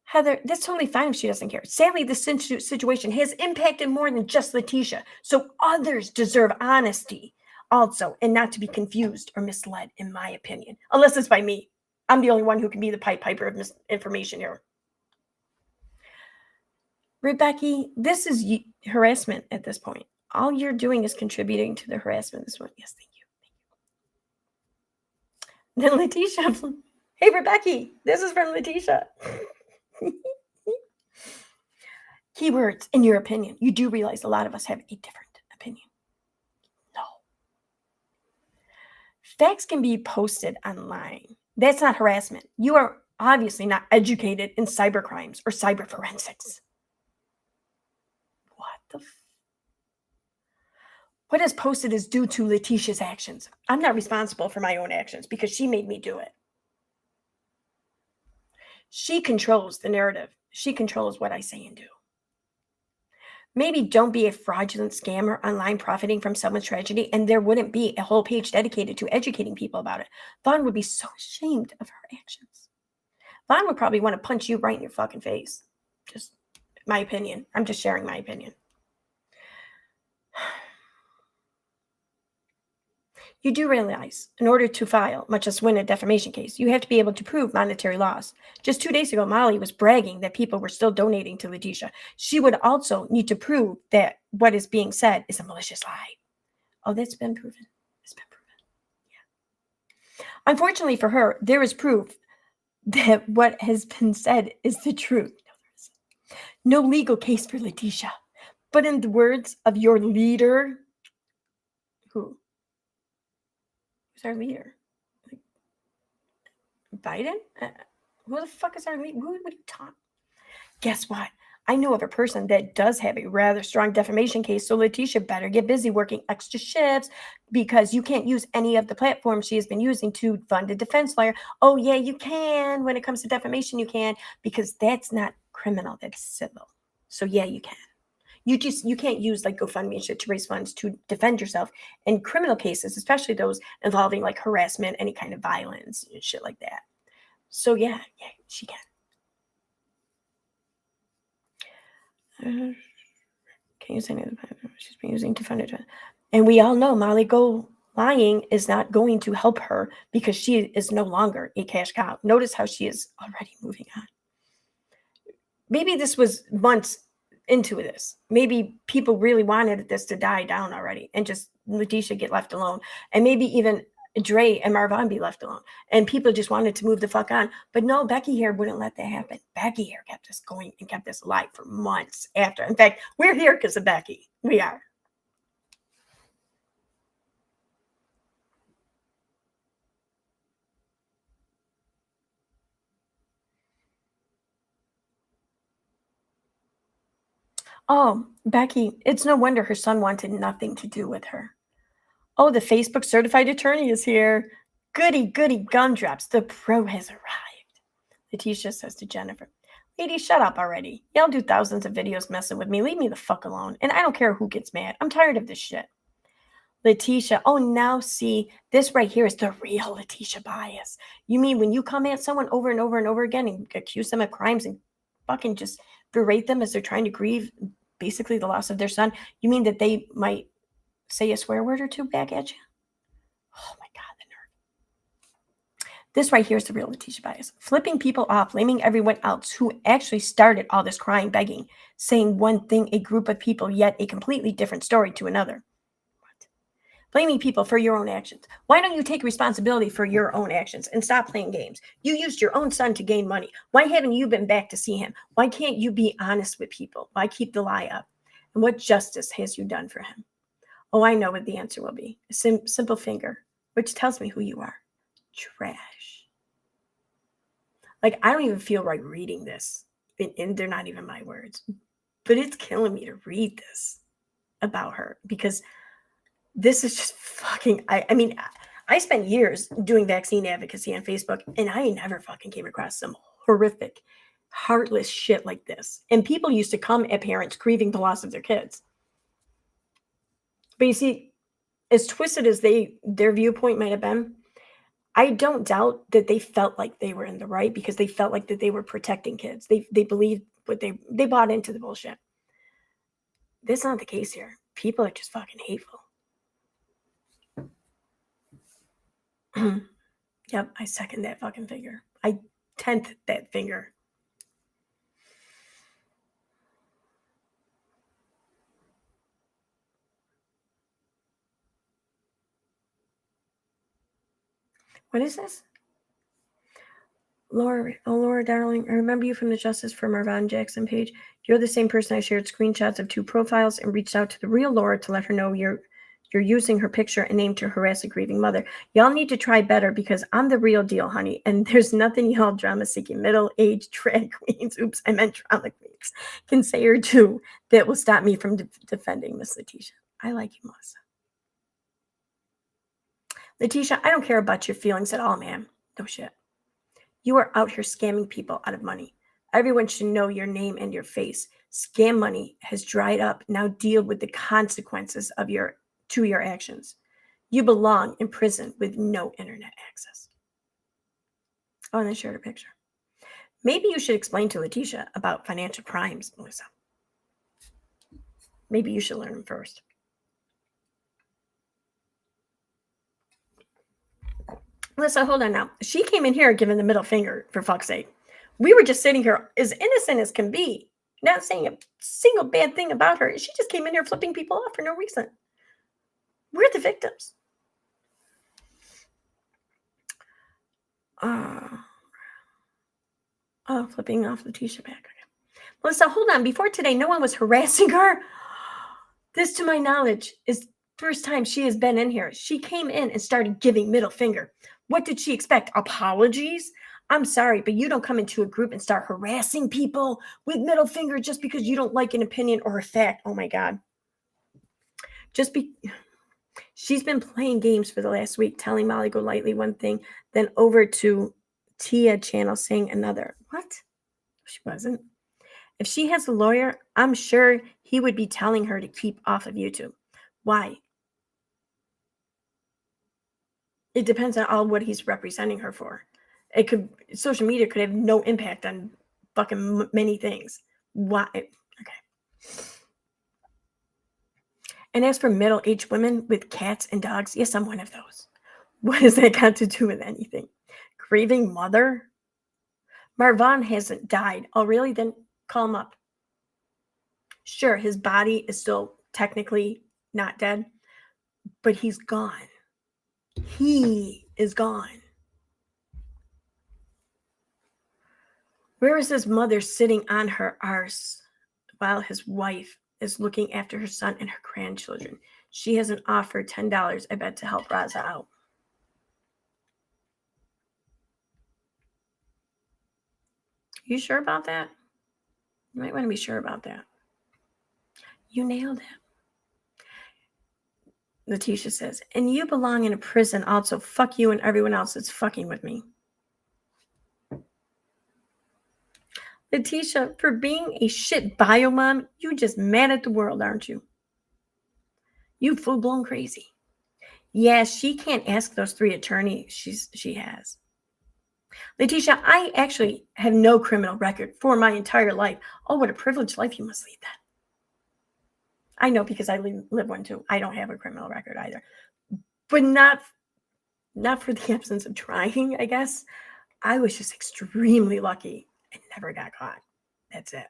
Heather, that's totally fine if she doesn't care. Sadly, this situation has impacted more than just Leticia, so others deserve honesty also, and not to be confused or misled, in my opinion. Unless it's by me. I'm the only one who can be the Pied Piper of misinformation here. Rebecca, this is harassment at this point. All you're doing is contributing to the harassment this one. Yes, thank you. Then Leticia, hey, Rebecca, this is from Leticia. Keywords, in your opinion. You do realize a lot of us have a different opinion. No. Facts can be posted online. That's not harassment. You are obviously not educated in cybercrimes or cyber forensics. What is posted is due to Leticia's actions. I'm not responsible for my own actions because she made me do it. She controls the narrative. She controls what I say and do. Maybe don't be a fraudulent scammer online profiting from someone's tragedy, and there wouldn't be a whole page dedicated to educating people about it. Vaughn would be so ashamed of her actions. Vaughn would probably want to punch you right in your fucking face. Just my opinion. I'm just sharing my opinion. You do realize, in order to file, much less win a defamation case, you have to be able to prove monetary loss. Just 2 days ago, Molly was bragging that people were still donating to Leticia. She would also need to prove that what is being said is a malicious lie. Oh, that's been proven. It's been proven. Yeah. Unfortunately for her, there is proof that what has been said is the truth. No legal case for Leticia. But in the words of your leader, who? Our leader? Biden? Who the fuck is our leader? Who would you talk? Guess what? I know of a person that does have a rather strong defamation case, so Leticia better get busy working extra shifts because you can't use any of the platforms she has been using to fund a defense lawyer. Oh, yeah, you can. When it comes to defamation, you can, because that's not criminal, that's civil. So, yeah, you can. You can't use like GoFundMe and shit to raise funds to defend yourself in criminal cases, especially those involving like harassment, any kind of violence and shit like that. So yeah, she can. Can you say she's been using to fund it? And we all know Molly GoLightly is not going to help her because she is no longer a cash cow. Notice how she is already moving on. Maybe this was months into this. Maybe people really wanted this to die down already and just Leticia get left alone. And maybe even Dre and Marvon be left alone. And people just wanted to move the fuck on. But no, Becky here wouldn't let that happen. Becky here kept this going and kept this alive for months after. In fact, we're here because of Becky. We are. Oh, Becky, it's no wonder her son wanted nothing to do with her. Oh, the Facebook certified attorney is here. Goody, goody gumdrops. The pro has arrived. Leticia says to Jennifer, lady, shut up already. Y'all do thousands of videos messing with me. Leave me the fuck alone. And I don't care who gets mad. I'm tired of this shit. Leticia, oh, now see, this right here is the real Leticia Bias. You mean when you come at someone over and over and over again and accuse them of crimes and fucking just berate them as they're trying to grieve basically the loss of their son, you mean that they might say a swear word or two back at you? Oh my God, the nerve. This right here is the real Leticia Bias. Flipping people off, blaming everyone else who actually started all this crying, begging, saying one thing, a group of people, yet a completely different story to another. Blaming people for your own actions. Why don't you take responsibility for your own actions and stop playing games? You used your own son to gain money. Why haven't you been back to see him? Why can't you be honest with people? Why keep the lie up? And what justice has you done for him? Oh, I know what the answer will be. A simple finger, which tells me who you are. Trash. Like, I don't even feel right reading this. And they're not even my words. But it's killing me to read this about her because this is just fucking, I mean, I spent years doing vaccine advocacy on Facebook, and I never fucking came across some horrific, heartless shit like this. And people used to come at parents grieving the loss of their kids. But you see, as twisted as their viewpoint might have been, I don't doubt that they felt like they were in the right because they felt like that they were protecting kids. They believed what they bought into the bullshit. That's not the case here. People are just fucking hateful. Yep, I second that fucking finger. I 10th that finger. What is this? Laura, oh Laura, darling, I remember you from the Justice for Marvin Jackson page. You're the same person I shared screenshots of 2 profiles and reached out to the real Laura to let her know you're using her picture and name to harass a grieving mother. Y'all need to try better because I'm the real deal, honey. And there's nothing y'all drama-seeking middle-aged drag queens, oops, I meant drama queens, can say or do that will stop me from defending Miss Leticia. I like you, Melissa. Leticia, I don't care about your feelings at all, man. No shit. You are out here scamming people out of money. Everyone should know your name and your face. Scam money has dried up. Now deal with the consequences of your actions. You belong in prison with no internet access. Oh, and I shared a picture. Maybe you should explain to Leticia about financial crimes, Melissa. Maybe you should learn them first. Melissa, hold on now. She came in here giving the middle finger, for fuck's sake. We were just sitting here as innocent as can be, not saying a single bad thing about her. She just came in here flipping people off for no reason. We're the victims. Flipping off Leticia back. Okay. Melissa, hold on. Before today, no one was harassing her. This, to my knowledge, is first time she has been in here. She came in and started giving middle finger. What did she expect? Apologies? I'm sorry, but you don't come into a group and start harassing people with middle finger just because you don't like an opinion or a fact. Oh my God. She's been playing games for the last week, telling Molly GoLightly one thing, then over to Tia channel saying another. What? She wasn't. If she has a lawyer, I'm sure he would be telling her to keep off of YouTube. Why? It depends on all what he's representing her for. Social media could have no impact on fucking many things. Why? Okay. And as for middle-aged women with cats and dogs, yes, I'm one of those. What has that got to do with anything? Grieving mother? Marvin hasn't died. Oh, really? Then call him up. Sure, his body is still technically not dead, but he's gone. He is gone. Where is his mother sitting on her arse while his wife is looking after her son and her grandchildren? She hasn't offered $10, I bet, to help Raza out. You sure about that? You might want to be sure about that. You nailed it. Leticia says, and you belong in a prison also. Fuck you and everyone else that's fucking with me. Leticia, for being a shit bio mom, you just mad at the world, aren't you? You full-blown crazy. Yeah, she can't ask those 3 attorneys she has. Leticia, I actually have no criminal record for my entire life. Oh, what a privileged life you must lead then. I know because I live one too. I don't have a criminal record either. But not for the absence of trying, I guess. I was just extremely lucky and never got caught. That's it.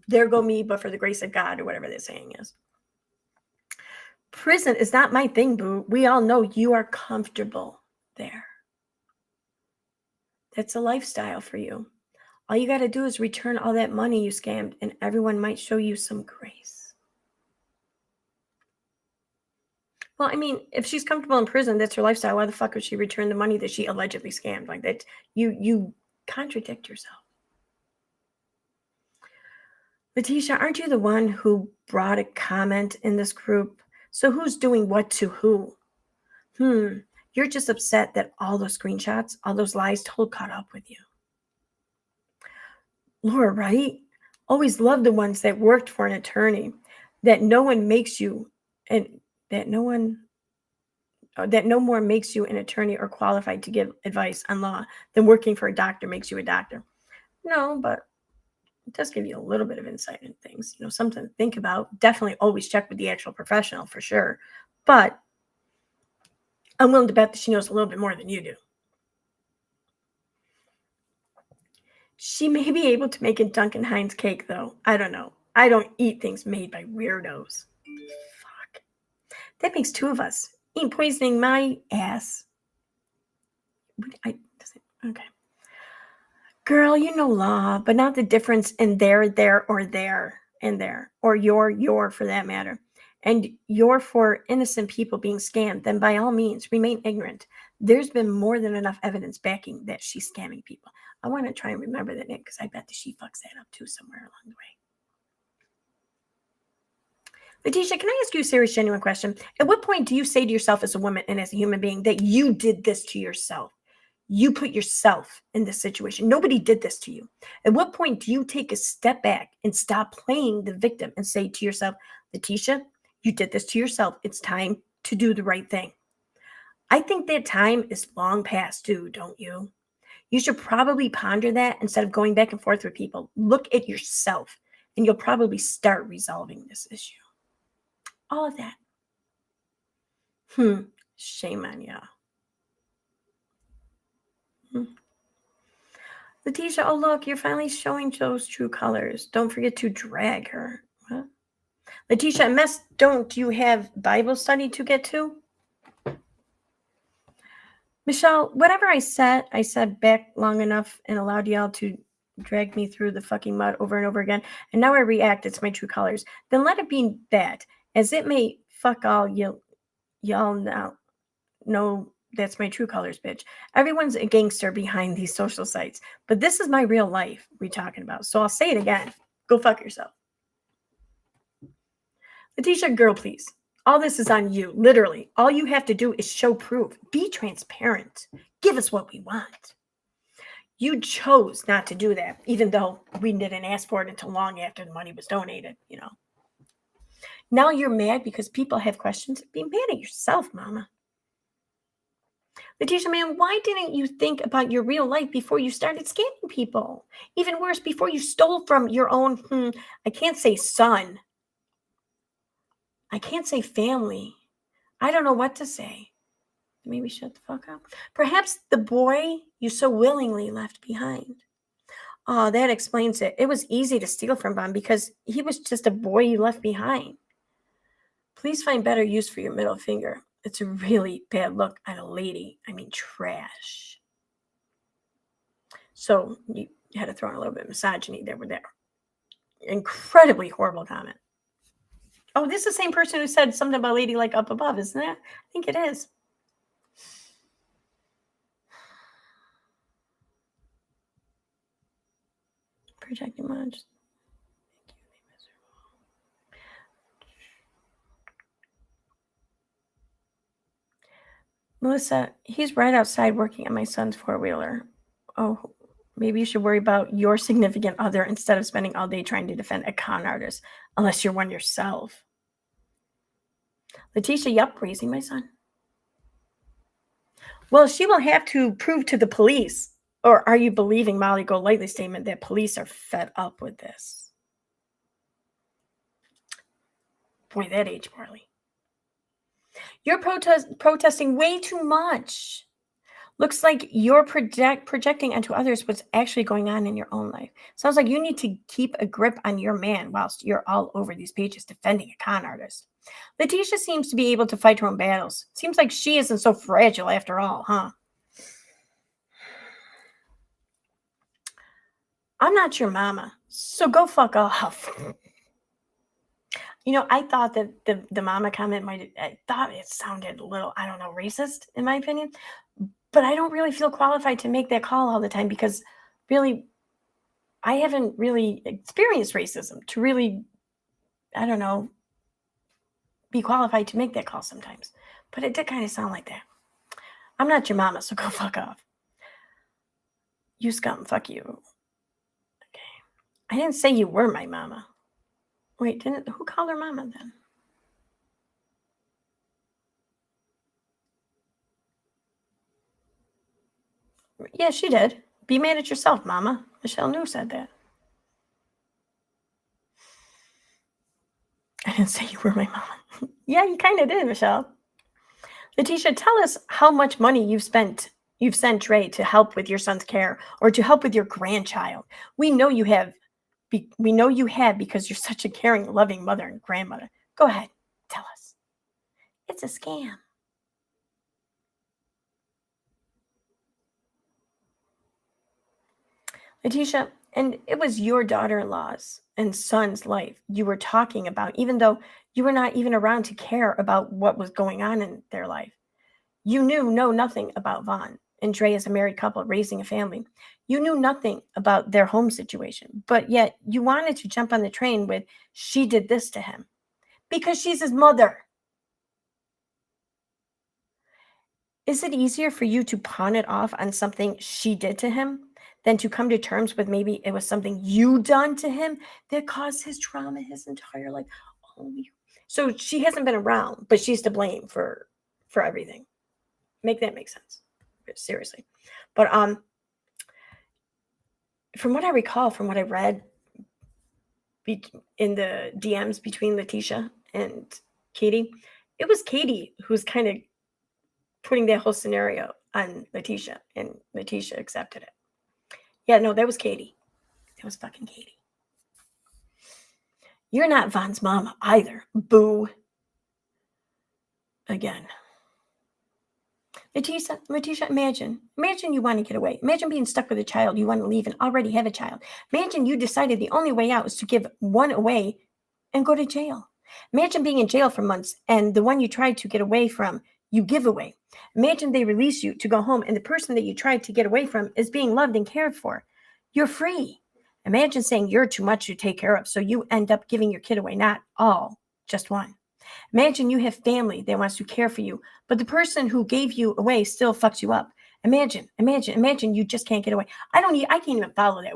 There go me, but for the grace of God, or whatever the saying is. Prison is not my thing, boo. We all know you are comfortable there. That's a lifestyle for you. All you got to do is return all that money you scammed, and everyone might show you some grace. Well, I mean, if she's comfortable in prison, that's her lifestyle. Why the fuck would she return the money that she allegedly scammed? Like that, you contradict yourself. Leticia, aren't you the one who brought a comment in this group? So who's doing what to who? You're just upset that all those screenshots, all those lies told caught up with you. Laura, right? Always love the ones that worked for an attorney, that no one makes you, and that no more makes you an attorney or qualified to give advice on law than working for a doctor makes you a doctor. No, but it does give you a little bit of insight in things, something to think about. Definitely always check with the actual professional for sure. But I'm willing to bet that she knows a little bit more than you do. She may be able to make a Duncan Hines cake, though. I don't know. I don't eat things made by weirdos. Fuck. That makes 2 of us. Ain't poisoning my ass. Okay. Girl, you know law, but not the difference in there, or there, and there, or your for that matter. And you're for innocent people being scammed, then by all means, remain ignorant. There's been more than enough evidence backing that she's scamming people. I want to try and remember that name because I bet that she fucks that up too somewhere along the way. Leticia, can I ask you a serious, genuine question? At what point do you say to yourself as a woman and as a human being that you did this to yourself? You put yourself in this situation. Nobody did this to you. At what point do you take a step back and stop playing the victim and say to yourself, Leticia, you did this to yourself. It's time to do the right thing. I think that time is long past due, don't you? You should probably ponder that instead of going back and forth with people. Look at yourself, and you'll probably start resolving this issue. All of that. Shame on ya. Leticia, oh look, you're finally showing those true colors. Don't forget to drag her. What? Leticia, mess, don't you have Bible study to get to? Michelle, whatever I said back long enough and allowed y'all to drag me through the fucking mud over and over again, and now I react, it's my true colors. Then let it be that, as it may fuck all y'all now know that's my true colors, bitch. Everyone's a gangster behind these social sites, but this is my real life we're talking about. So I'll say it again. Go fuck yourself. Leticia, girl, please. All this is on you. Literally. All you have to do is show proof. Be transparent. Give us what we want. You chose not to do that, even though we didn't ask for it until long after the money was donated, Now you're mad because people have questions. Be mad at yourself, mama. Leticia, man, why didn't you think about your real life before you started scamming people? Even worse, before you stole from your own, I can't say son. I can't say family. I don't know what to say. Maybe shut the fuck up. Perhaps the boy you so willingly left behind. Oh, that explains it. It was easy to steal from Bob because he was just a boy you left behind. Please find better use for your middle finger. It's a really bad look on a lady. I mean, trash. So you had to throw in a little bit of misogyny there with that incredibly horrible comment. Oh, this is the same person who said something about lady like up above, isn't it? I think it is. Projecting much. Melissa, he's right outside working on my son's four-wheeler. Oh, maybe you should worry about your significant other instead of spending all day trying to defend a con artist, unless you're one yourself. Leticia, yup, raising my son. Well, she will have to prove to the police. Or are you believing Molly GoLightly's statement that police are fed up with this? Boy, that aged poorly. You're protesting way too much. Looks like you're projecting onto others what's actually going on in your own life. Sounds like you need to keep a grip on your man whilst you're all over these pages defending a con artist. Leticia seems to be able to fight her own battles. Seems like she isn't so fragile after all, huh? I'm not your mama, so go fuck off. I thought that the mama comment I thought it sounded a little, I don't know, racist in my opinion. But I don't really feel qualified to make that call all the time because really, I haven't really experienced racism to really, I don't know, be qualified to make that call sometimes. But it did kind of sound like that. I'm not your mama, so go fuck off. You scum, fuck you. Okay. I didn't say you were my mama. Wait, who called her mama then? Yeah, she did. Be mad at yourself, mama. Michelle New said that. I didn't say you were my mama. Yeah, you kind of did, Michelle. Leticia, tell us how much money you've sent Dre to help with your son's care or to help with your grandchild. We know you have. We know you have because you're such a caring, loving mother and grandmother. Go ahead, tell us. It's a scam. Leticia, and it was your daughter-in-law's and son's life you were talking about, even though you were not even around to care about what was going on in their life. You know nothing about Vaughn and Dre as a married couple raising a family. You knew nothing about their home situation, but yet you wanted to jump on the train with she did this to him because she's his mother. Is it easier for you to pawn it off on something she did to him than to come to terms with maybe it was something you done to him that caused his trauma his entire life? Oh, so she hasn't been around, but she's to blame for everything. Make that make sense. Seriously. But from what I recall, from what I read in the DMs between Leticia and Katie, it was Katie who's kind of putting that whole scenario on Leticia, and Leticia accepted it. Yeah, no, that was Katie. That was fucking Katie. You're not Vaughn's mama either. Boo. Again. Leticia, imagine you want to get away. Imagine being stuck with a child you want to leave and already have a child. Imagine you decided the only way out is to give one away and go to jail. Imagine being in jail for months and the one you tried to get away from, you give away. Imagine they release you to go home and the person that you tried to get away from is being loved and cared for. You're free. Imagine saying you're too much to take care of, so you end up giving your kid away, not all, just one. Imagine you have family that wants to care for you, but the person who gave you away still fucks you up. Imagine you just can't get away. I can't even follow that.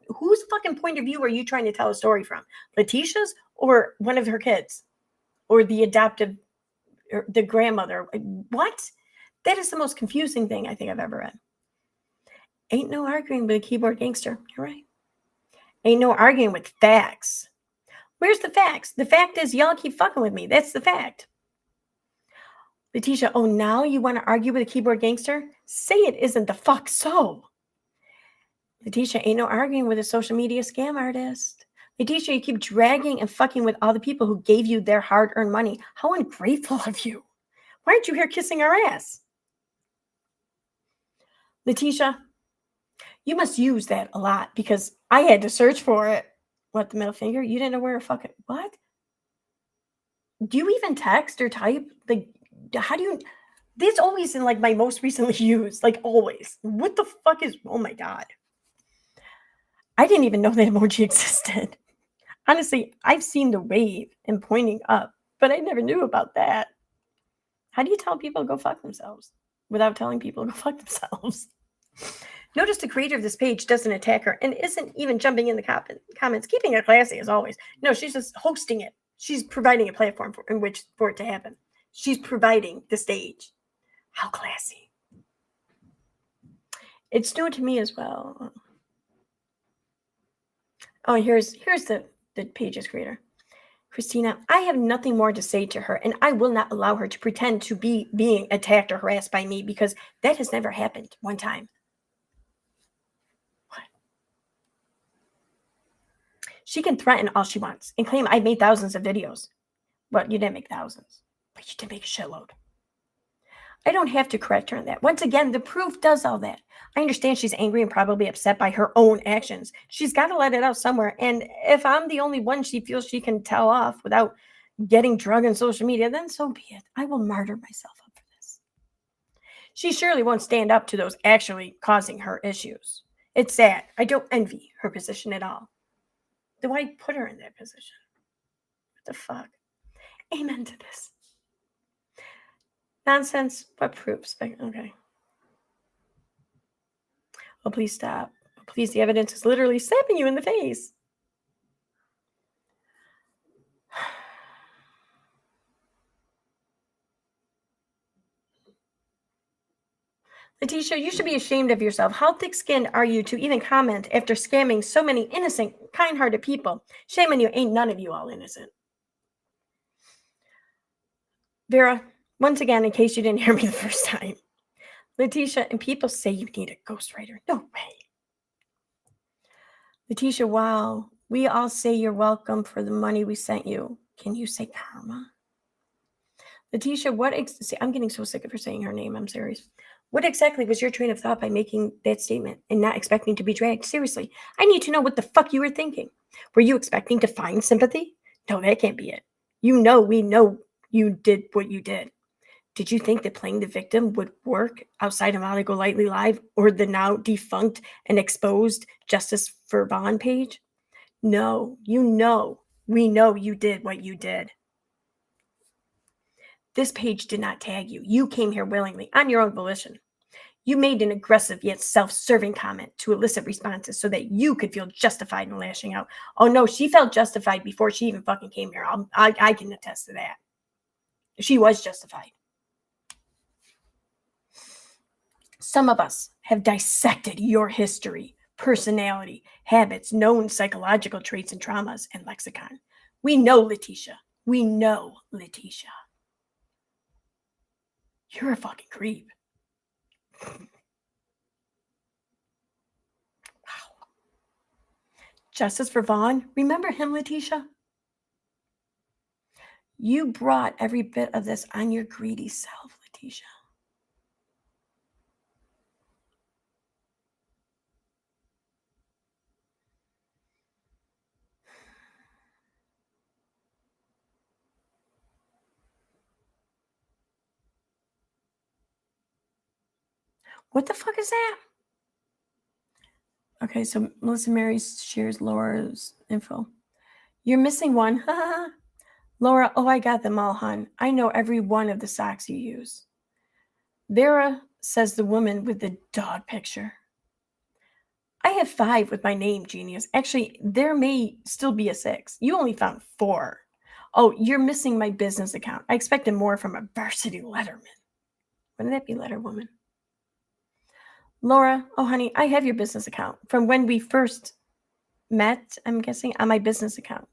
Whose fucking point of view are you trying to tell a story from? Leticia's or one of her kids? Or the adoptive, or the grandmother? What? That is the most confusing thing I think I've ever read. Ain't no arguing with a keyboard gangster. You're right. Ain't no arguing with facts. Where's the facts? The fact is y'all keep fucking with me. That's the fact. Leticia, oh, now you want to argue with a keyboard gangster? Say it isn't the fuck so. Leticia, ain't no arguing with a social media scam artist. Leticia, you keep dragging and fucking with all the people who gave you their hard-earned money. How ungrateful of you. Why aren't you here kissing our ass? Leticia, you must use that a lot because I had to search for it. What, the middle finger? You didn't know where to fucking, what? Do you even text or type? Like, how do you, this always in like my most recently used, like always. What the fuck is, oh my God. I didn't even know that emoji existed. Honestly, I've seen the wave and pointing up, but I never knew about that. How do you tell people to go fuck themselves? without telling people to go fuck themselves. Notice the creator of this page doesn't attack her and isn't even jumping in the comments, keeping it classy as always. No, she's just hosting it. She's providing a platform for it to happen. She's providing the stage. How classy. It's new to me as well. Oh, here's the page's creator. Christina, I have nothing more to say to her, and I will not allow her to pretend to be being attacked or harassed by me because that has never happened one time. What? She can threaten all she wants and claim I made thousands of videos. Well, you didn't make thousands, but you did make a shitload. I don't have to correct her on that. Once again, the proof does all that. I understand she's angry and probably upset by her own actions. She's got to let it out somewhere. And if I'm the only one she feels she can tell off without getting drugged on social media, then so be it. I will martyr myself up for this. She surely won't stand up to those actually causing her issues. It's sad. I don't envy her position at all. Then why put her in that position? What the fuck? Amen to this. Nonsense. What proofs? Okay. Oh, please stop. Please, the evidence is literally slapping you in the face. Leticia, you should be ashamed of yourself. How thick-skinned are you to even comment after scamming so many innocent, kind-hearted people? Shame on you. Ain't none of you all innocent. Vera, once again, in case you didn't hear me the first time, Leticia, and people say you need a ghostwriter. No way. Leticia, wow. We all say you're welcome for the money we sent you. Can you say karma? Leticia, see, I'm getting so sick of her saying her name. I'm serious. What exactly was your train of thought by making that statement and not expecting to be dragged? Seriously, I need to know what the fuck you were thinking. Were you expecting to find sympathy? No, that can't be it. We know you did what you did. Did you think that playing the victim would work outside of Molly GoLightly Live or the now defunct and exposed Justice for Vaughn page? No, we know you did what you did. This page did not tag you. You came here willingly, on your own volition. You made an aggressive yet self-serving comment to elicit responses so that you could feel justified in lashing out. Oh no, she felt justified before she even fucking came here. I can attest to that. She was justified. Some of us have dissected your history, personality, habits, known psychological traits and traumas, and lexicon. We know, Leticia. We know, Leticia. You're a fucking creep. Wow. Justice for Vaughn. Remember him, Leticia? You brought every bit of this on your greedy self, Leticia. What the fuck is that? Okay, so Melissa Mary shares Laura's info. You're missing one. Laura, oh, I got them all, hon. I know every one of the socks you use. Vera says the woman with the dog picture. I have 5 with my name, genius. Actually, there may still be a 6. You only found 4. Oh, you're missing my business account. I expected more from a varsity letterman. Wouldn't that be Letterwoman? Laura, oh, honey, I have your business account from when we first met, I'm guessing, on my business account.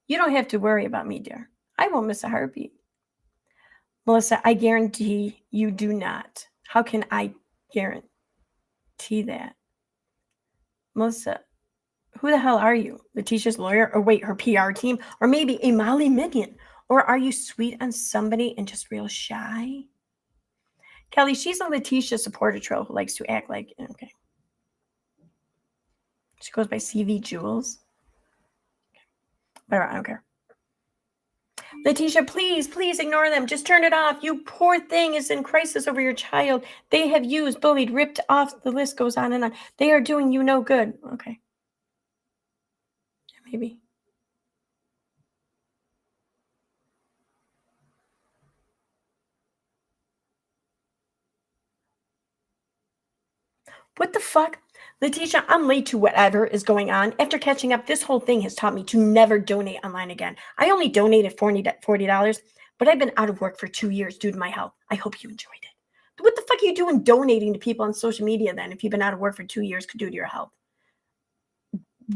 You don't have to worry about me, dear. I won't miss a heartbeat. Melissa, I guarantee you do not. How can I guarantee that? Melissa, who the hell are you? Leticia's lawyer? Or wait, her PR team? Or maybe a Molly minion? Or are you sweet on somebody and just real shy? Kelly, she's a Leticia supporter troll who likes to act like, okay. She goes by CV Jules. Whatever, I don't care. Leticia, please ignore them. Just turn it off. You poor thing is in crisis over your child. They have used, bullied, ripped off. The list goes on and on. They are doing you no good. Okay. Yeah, maybe. What the fuck? Leticia, I'm late to whatever is going on. After catching up, this whole thing has taught me to never donate online again. I only donated $40, but I've been out of work for 2 years due to my health. I hope you enjoyed it. What the fuck are you doing donating to people on social media then if you've been out of work for 2 years due to your health?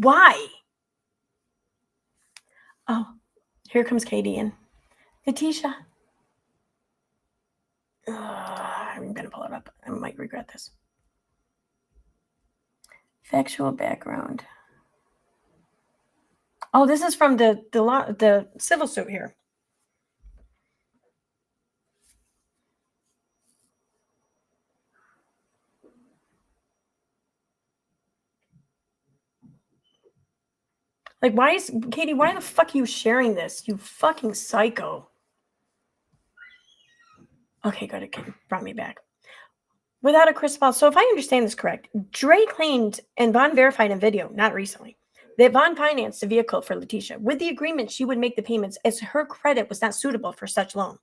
Why? Oh, here comes Katie in. Leticia. I'm going to pull it up. I might regret this. Factual background. Oh, this is from the civil suit here. Like, Katie, why the fuck are you sharing this? You fucking psycho. Okay, good. It brought me back. Without a crystal ball. So if I understand this correct, Dre claimed and Vaughn verified in video, not recently, that Vaughn financed a vehicle for Leticia with the agreement she would make the payments as her credit was not suitable for such loan.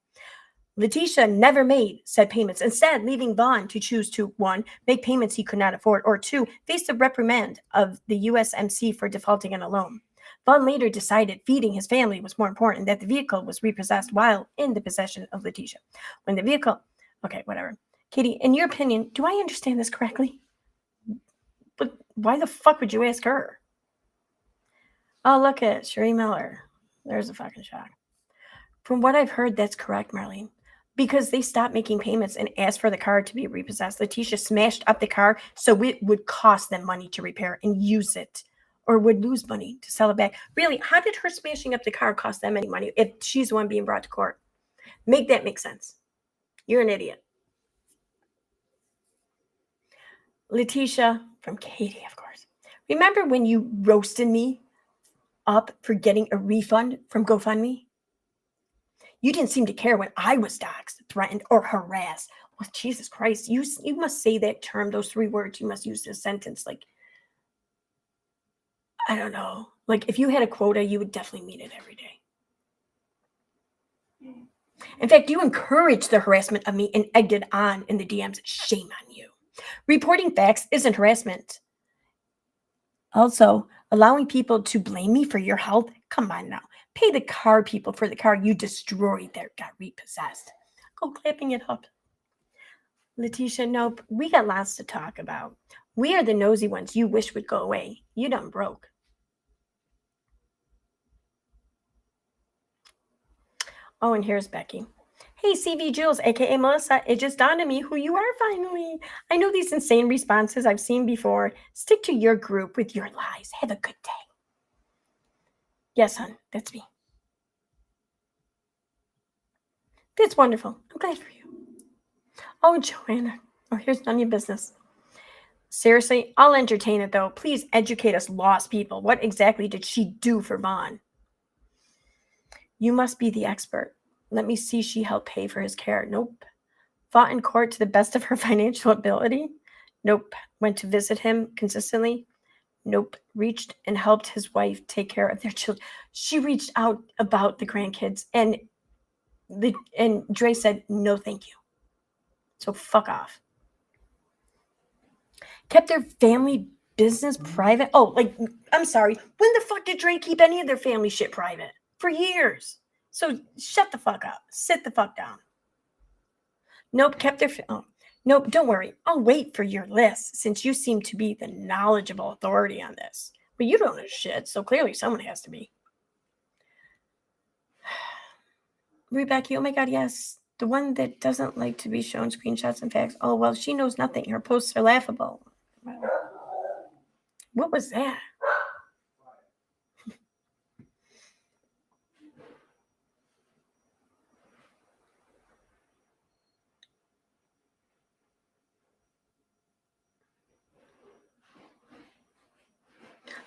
Leticia never made said payments, instead leaving Vaughn to choose to, 1, make payments he could not afford, or 2, face the reprimand of the USMC for defaulting on a loan. Vaughn later decided feeding his family was more important, that the vehicle was repossessed while in the possession of Leticia. When the vehicle... Okay, whatever. Katie, in your opinion, do I understand this correctly? But why the fuck would you ask her? Oh, look at Sheree Miller. There's a fucking shock. From what I've heard, that's correct, Marlene. Because they stopped making payments and asked for the car to be repossessed. Leticia smashed up the car so it would cost them money to repair and use it, or would lose money to sell it back. Really, how did her smashing up the car cost them any money if she's the one being brought to court? Make that make sense. You're an idiot. Leticia, from Katie, of course. Remember when you roasted me up for getting a refund from GoFundMe? You didn't seem to care when I was doxxed, threatened, or harassed. Well, Jesus Christ, you must say that term, those 3 words. You must use this sentence. Like, I don't know. Like, if you had a quota, you would definitely meet it every day. In fact, you encouraged the harassment of me and egged it on in the DMs. Shame on you. Reporting facts isn't harassment. Also, allowing people to blame me for your health? Come on now. Pay the car people for the car you destroyed that got repossessed. Go clapping it up. Leticia, nope. We got lots to talk about. We are the nosy ones you wish would go away. You done broke. Oh, and here's Becky. Hey, CV Jules, aka Melissa, it just dawned on me who you are finally. I know these insane responses I've seen before. Stick to your group with your lies. Have a good day. Yes, hon, that's me. That's wonderful. I'm glad for you. Oh, Joanna. Oh, here's none of your business. Seriously, I'll entertain it, though. Please educate us lost people. What exactly did she do for Vaughn? You must be the expert. Let me see she helped pay for his care. Nope. Fought in court to the best of her financial ability? Nope. Went to visit him consistently? Nope. Reached and helped his wife take care of their children. She reached out about the grandkids, and Dre said, no, thank you. So fuck off. Kept their family business private? Oh, like, I'm sorry. When the fuck did Dre keep any of their family shit private? For years. So shut the fuck up. Sit the fuck down. Nope, kept their... Nope, don't worry. I'll wait for your list since you seem to be the knowledgeable authority on this. But you don't know shit, so clearly someone has to be. Rebecca, oh my God, yes. The one that doesn't like to be shown screenshots and facts. Oh, well, she knows nothing. Her posts are laughable. What was that?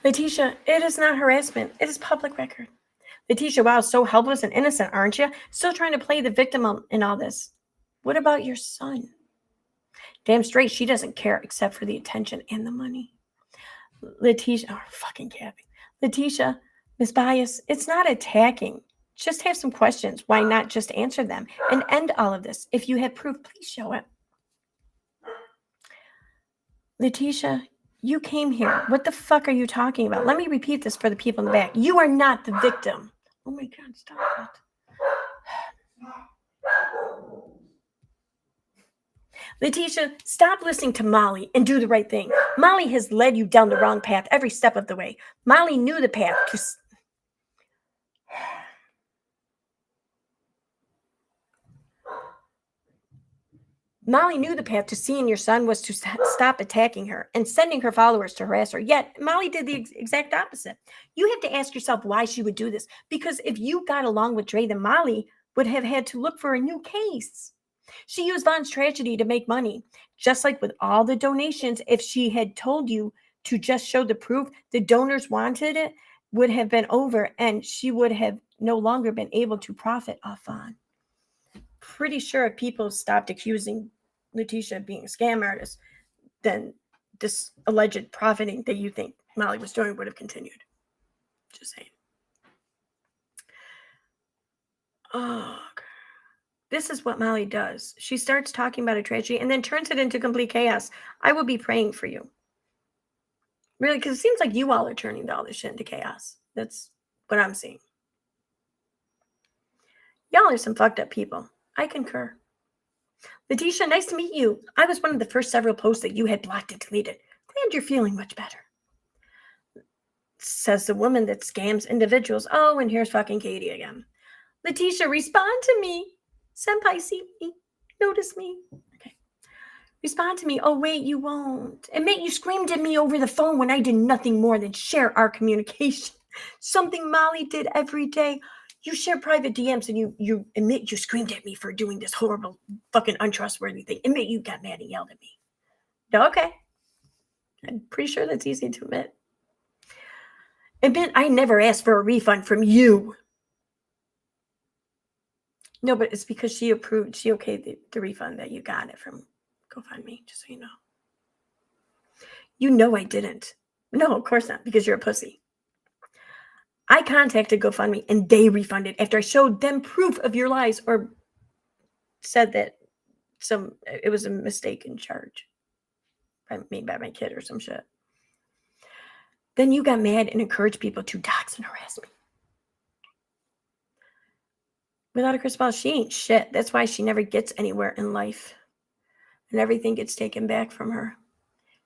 Leticia, it is not harassment. It is public record. Leticia, wow, so helpless and innocent, aren't you? Still trying to play the victim in all this. What about your son? Damn straight, she doesn't care except for the attention and the money. Leticia, oh, fucking Kathy. Leticia, Miss Bias, it's not attacking. Just have some questions. Why not just answer them and end all of this? If you have proof, please show it. Leticia, you came here. What the fuck are you talking about? Let me repeat this for the people in the back. You are not the victim. Oh my God, stop it. Leticia, stop listening to Molly and do the right thing. Molly has led you down the wrong path every step of the way. Molly knew the path to... Molly knew the path to seeing your son was to stop attacking her and sending her followers to harass her. Yet Molly did the exact opposite. You have to ask yourself why she would do this. Because if you got along with Dre, then Molly would have had to look for a new case. She used Von's tragedy to make money. Just like with all the donations, if she had told you to just show the proof the donors wanted it, would have been over and she would have no longer been able to profit off Von. Pretty sure if people stopped accusing Leticia of being a scam artist, then this alleged profiting that you think Molly was doing would have continued. Just saying. Oh, God. This is what Molly does. She starts talking about a tragedy and then turns it into complete chaos. I will be praying for you. Really, because it seems like you all are turning all this shit into chaos. That's what I'm seeing. Y'all are some fucked up people. I concur. Leticia, nice to meet you. I was one of the first several posts that you had blocked and deleted. Glad you're feeling much better. Says the woman that scams individuals. Oh, and here's fucking Katie again. Leticia, respond to me. Senpai, see me. Notice me. Okay. Respond to me. Oh, wait, you won't. Admit you screamed at me over the phone when I did nothing more than share our communication. Something Molly did every day. You share private DMs and you admit you screamed at me for doing this horrible, fucking untrustworthy thing. Admit you got mad and yelled at me. Okay. I'm pretty sure that's easy to admit. Admit I never asked for a refund from you. No, but it's because she approved, she okayed the refund that you got it from GoFundMe, just so you know. You know I didn't. No, of course not, because you're a pussy. I contacted GoFundMe and they refunded after I showed them proof of your lies or said that it was a mistaken charge made by my kid or some shit. Then you got mad and encouraged people to dox and harass me. Without a crystal ball, she ain't shit. That's why she never gets anywhere in life. And everything gets taken back from her.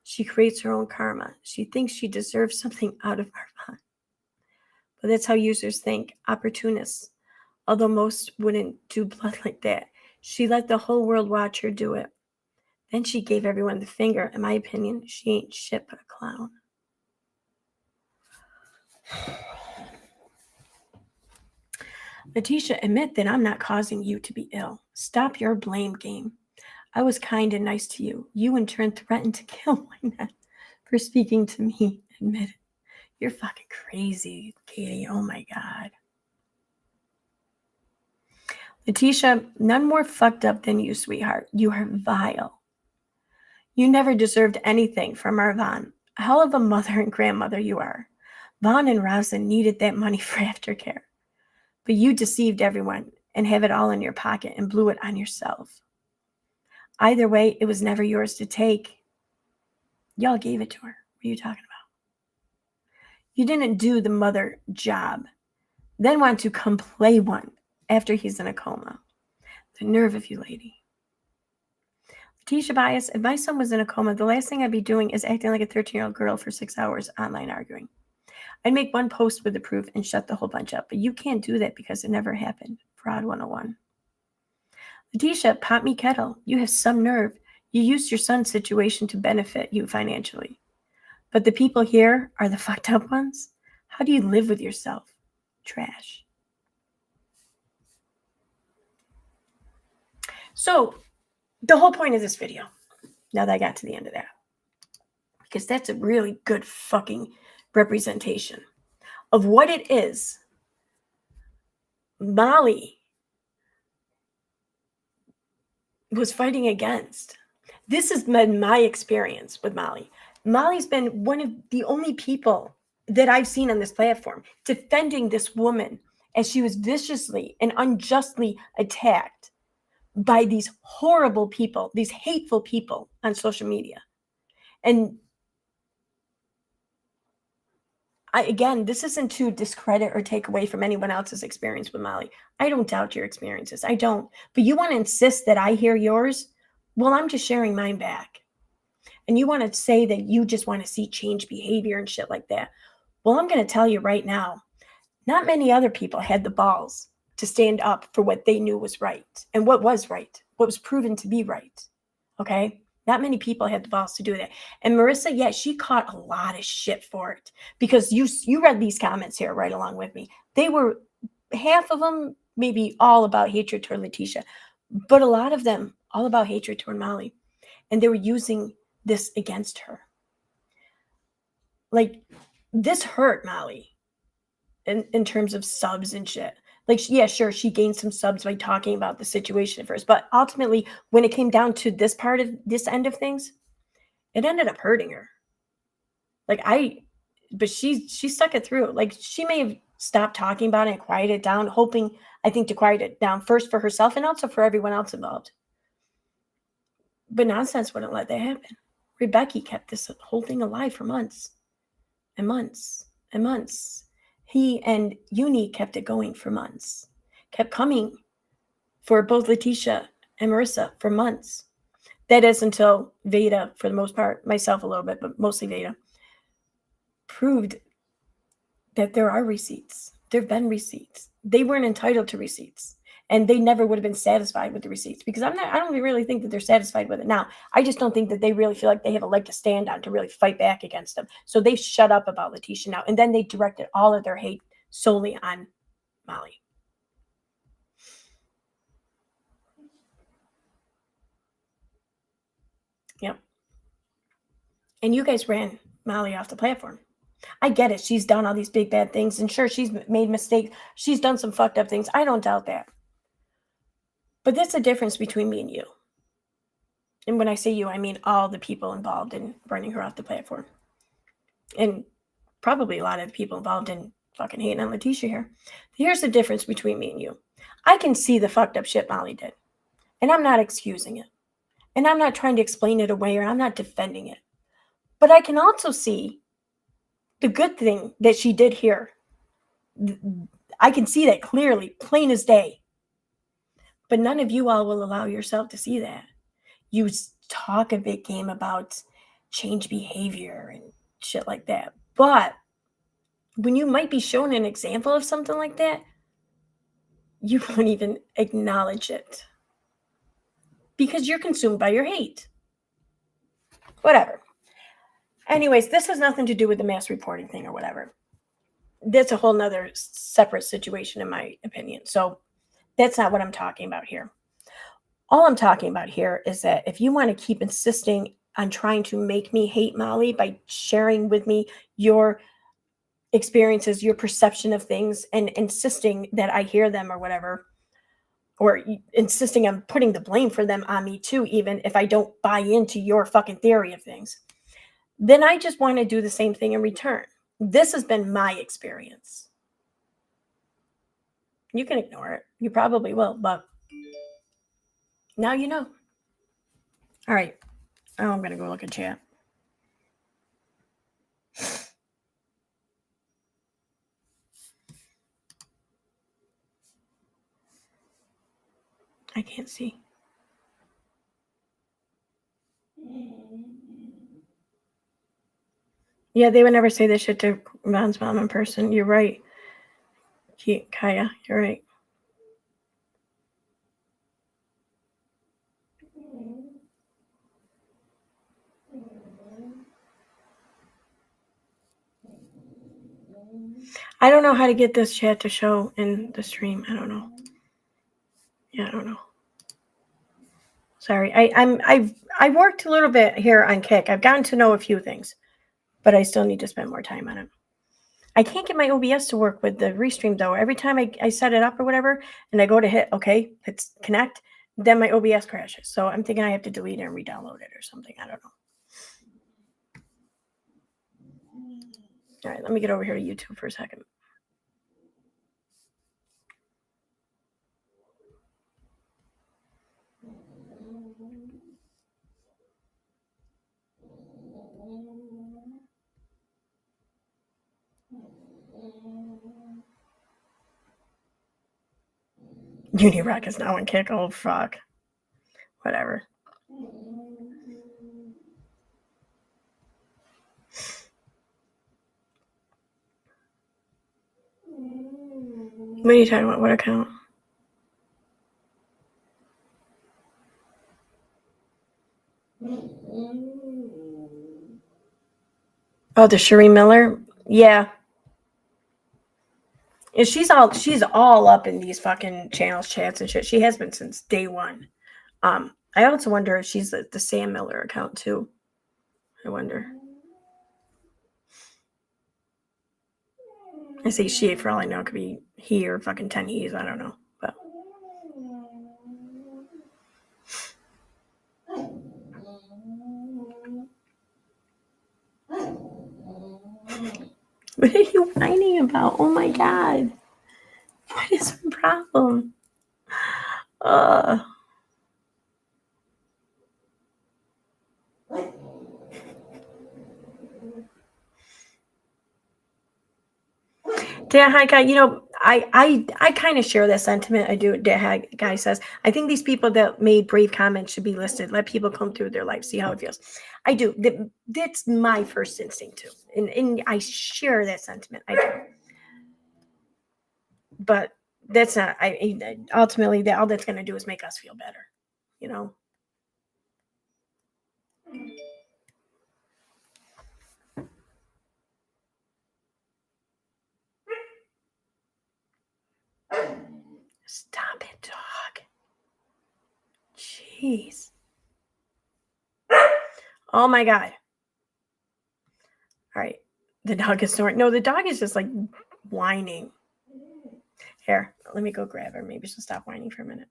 She creates her own karma. She thinks she deserves something out of Marvin. But that's how users think, opportunists. Although most wouldn't do blood like that. She let the whole world watch her do it. Then she gave everyone the finger. In my opinion, she ain't shit but a clown. Leticia, admit that I'm not causing you to be ill. Stop your blame game. I was kind and nice to you. You in turn threatened to kill Wynette for speaking to me. Admit it. You're fucking crazy, Katie. Oh my God. Leticia, none more fucked up than you, sweetheart. You are vile. You never deserved anything from our Von. A hell of a mother and grandmother you are. Von and Rosin needed that money for aftercare. But you deceived everyone and have it all in your pocket and blew it on yourself. Either way, it was never yours to take. Y'all gave it to her. What are you talking about? You didn't do the mother job. Then want to come play one after he's in a coma. The nerve of you, lady. Leticia Bias, if my son was in a coma, the last thing I'd be doing is acting like a 13-year-old girl for 6 hours online arguing. I'd make one post with the proof and shut the whole bunch up. But you can't do that because it never happened. Fraud 101. Leticia, pop me kettle. You have some nerve. You used your son's situation to benefit you financially. But the people here are the fucked up ones? How do you live with yourself? Trash. So, the whole point of this video, now that I got to the end of that, because that's a really good fucking representation of what it is Molly was fighting against. This has been my experience with Molly. Molly's been one of the only people that I've seen on this platform defending this woman as she was viciously and unjustly attacked by these horrible people, these hateful people on social media. And again, this isn't to discredit or take away from anyone else's experience with Molly. I don't doubt your experiences. I don't. But you want to insist that I hear yours? Well, I'm just sharing mine back. And you want to say that you just want to see change behavior and shit like that. Well, I'm going to tell you right now, not many other people had the balls to stand up for what they knew was right and what was right, what was proven to be right. Okay? Not many people had the balls to do that. And Marissa, yeah, she caught a lot of shit for it because you read these comments here right along with me. They were half of them, maybe all about hatred toward Leticia, but a lot of them all about hatred toward Molly. And they were using this against her. Like, this hurt Molly in terms of subs and shit. Like, yeah, sure, she gained some subs by talking about the situation at first, but ultimately, when it came down to this part of this end of things, it ended up hurting her. But she stuck it through. Like, she may have stopped talking about it and quieted it down, hoping, I think, to quiet it down first for herself and also for everyone else involved. But nonsense wouldn't let that happen. Rebecca kept this whole thing alive for months and months and months. He and Uni kept it going for months, kept coming for both Leticia and Marissa for months. That is until Veda, for the most part, myself a little bit, but mostly Veda, proved that there are receipts. There have been receipts. They weren't entitled to receipts. And they never would have been satisfied with the receipts because I don't really think that they're satisfied with it now. I just don't think that they really feel like they have a leg to stand on to really fight back against them. So they've shut up about Leticia now. And then they directed all of their hate solely on Molly. Yep. And you guys ran Molly off the platform. I get it. She's done all these big bad things. And sure, she's made mistakes. She's done some fucked up things. I don't doubt that. But that's the difference between me and you. And when I say you, I mean all the people involved in running her off the platform. And probably a lot of the people involved in fucking hating on Leticia here. Here's the difference between me and you. I can see the fucked up shit Molly did. And I'm not excusing it. And I'm not trying to explain it away or I'm not defending it. But I can also see the good thing that she did here. I can see that clearly, plain as day. But none of you all will allow yourself to see that. You talk a big game about change behavior and shit like that. But when you might be shown an example of something like that, you won't even acknowledge it because you're consumed by your hate. Whatever. Anyways, this has nothing to do with the mass reporting thing or whatever. That's a whole nother separate situation in my opinion. So that's not what I'm talking about here. All I'm talking about here is that if you want to keep insisting on trying to make me hate Molly by sharing with me your experiences, your perception of things, and insisting that I hear them or whatever, or insisting on putting the blame for them on me too, even if I don't buy into your fucking theory of things, then I just want to do the same thing in return. This has been my experience. You can ignore it. You probably will, but now you know. All right. Oh, I'm going to go look at chat. I can't see. Yeah, they would never say this shit to Ron's mom in person. You're right. Kaya, you're right. I don't know how to get this chat to show in the stream. I don't know. Yeah, I don't know. Sorry. I've worked a little bit here on Kick. I've gotten to know a few things, but I still need to spend more time on it. I can't get my OBS to work with the restream though. Every time I set it up or whatever, and I go to hit hit connect, then my OBS crashes. So I'm thinking I have to delete it and re-download it or something. I don't know. All right, let me get over here to YouTube for a second. Unirock is now on Kick. Oh, fuck. Whatever. What are you talking about? What account? Oh, the Cherie Miller? Yeah. And she's all up in these fucking channels, chats, and shit. She has been since day one. I also wonder if she's the Sam Miller account too. I wonder. I say she, for all I know, it could be he or fucking 10 he's. I don't know. But what are you whining about? Oh my god. What is her problem? Hi, guy. You know, I kind of share that sentiment. I do. Hi, guy says, I think these people that made brave comments should be listed. Let people come through their life, see how it feels. I do. That's my first instinct too, and I share that sentiment. I do. But that's not. I ultimately all that's going to do is make us feel better. You know. Stop it, dog. Jeez. Oh my god. All right. The dog is snoring. No, the dog is just like whining. Here, let me go grab her. Maybe she'll stop whining for a minute.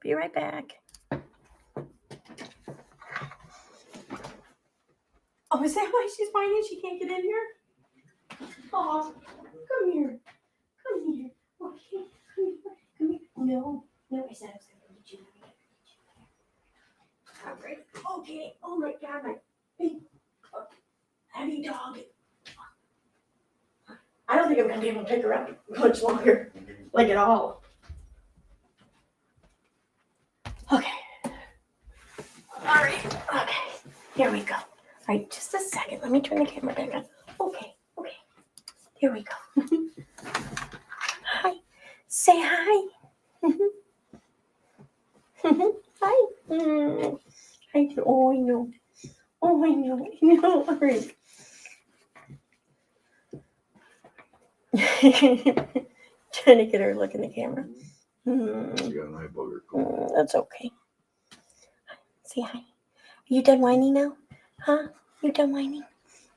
Be right back. Oh, is that why she's whining? She can't get in here? Oh, come here. Come here. Okay, come here. Come here. No, I said I was going to get you. All right. Okay. Oh my god, my big heavy dog. I don't think I'm going to be able to pick her up much longer. Like at all. Okay. All right. Okay. Here we go. All right. Just a second. Let me turn the camera back on. Okay. Here we go. Hi. Say hi. Hi. Hi. Oh, I know. All right. Trying to get her to look in the camera. You got an eye bugger. That's okay. Say hi. Are you done whining now? Huh? You done whining?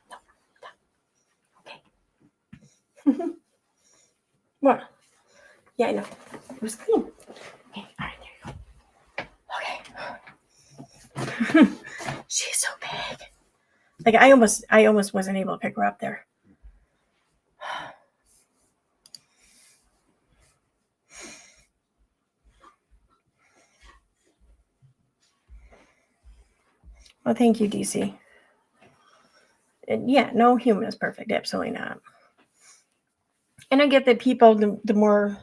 No. Okay. What? Yeah, I know. It was clean. Okay. All right. There you go. Okay. She's so big. Like I almost wasn't able to pick her up there. Well, thank you, DC. And yeah, no human is perfect. Absolutely not. And I get that people, the more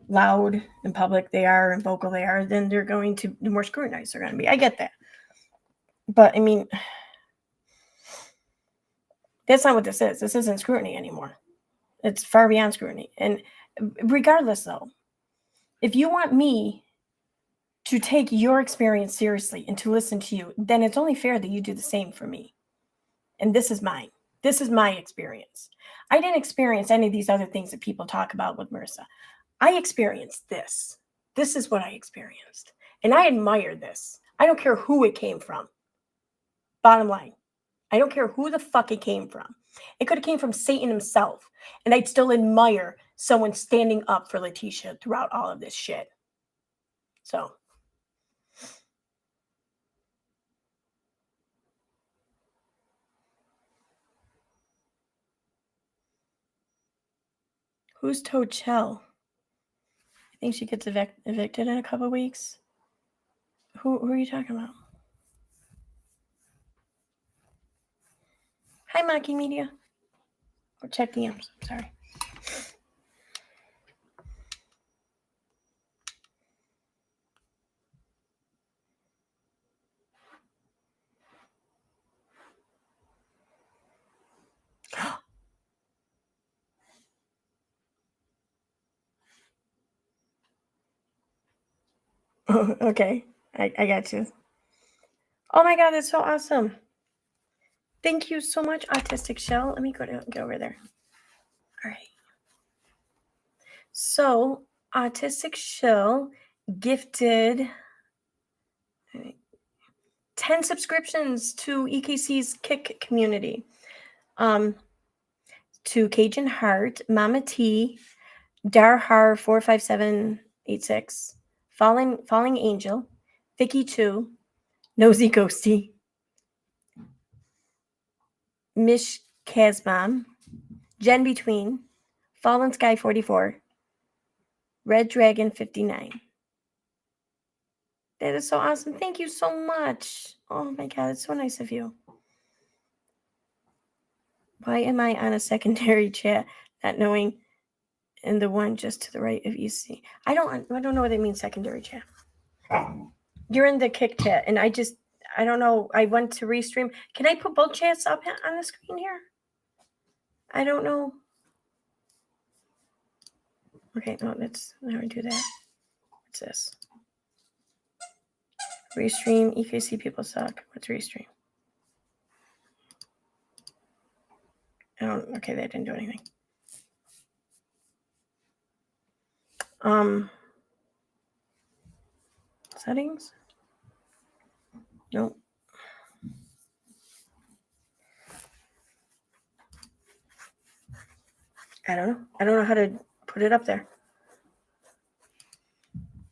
loud and public they are and vocal they are, then they're going to, the more scrutinized they're going to be. I get that. But I mean, that's not what this is. This isn't scrutiny anymore. It's far beyond scrutiny. And regardless, though, if you want me to take your experience seriously and to listen to you, then it's only fair that you do the same for me. And this is mine. This is my experience. I didn't experience any of these other things that people talk about with Marissa. I experienced this. This is what I experienced. And I admire this. I don't care who it came from. Bottom line. I don't care who the fuck it came from. It could have came from Satan himself. And I'd still admire someone standing up for Leticia throughout all of this shit. So. Who's Tochel? I think she gets evicted in a couple of weeks. Who are you talking about? Hi, Maki Media. Or check DMs. Sorry. Oh, okay. I got you. Oh my God, that's so awesome. Thank you so much, Autistic Shell. Let me go over there. All right. So, Autistic Shell gifted 10 subscriptions to EKC's Kick community. To Cajun Heart, Mama T, Darhar 45786, Falling Angel, Vicky 2, Nosy Ghosty, Mish Kazmam, Jen Between, Fallen Sky 44, Red Dragon 59. That is so awesome. Thank you so much. Oh my God, it's so nice of you. Why am I on a secondary chat, not knowing, and the one just to the right of EC? I don't know what it means, secondary chat. You're in the Kick chat, and I don't know. I went to restream. Can I put both chats up on the screen here? I don't know. Okay, no, let's never do that. What's this? Restream, EKC people suck. What's restream? Okay, that didn't do anything. Settings? Nope. I don't know. I don't know how to put it up there.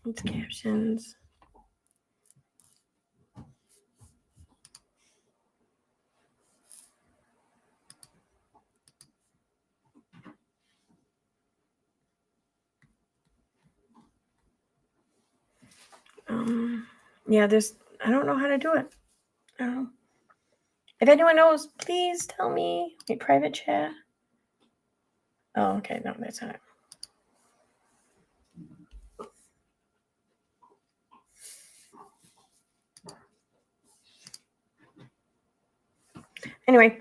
It's captions. Yeah, I don't know how to do it. If anyone knows, please tell me. A private chat. Oh, okay. No, that's not it. Anyway,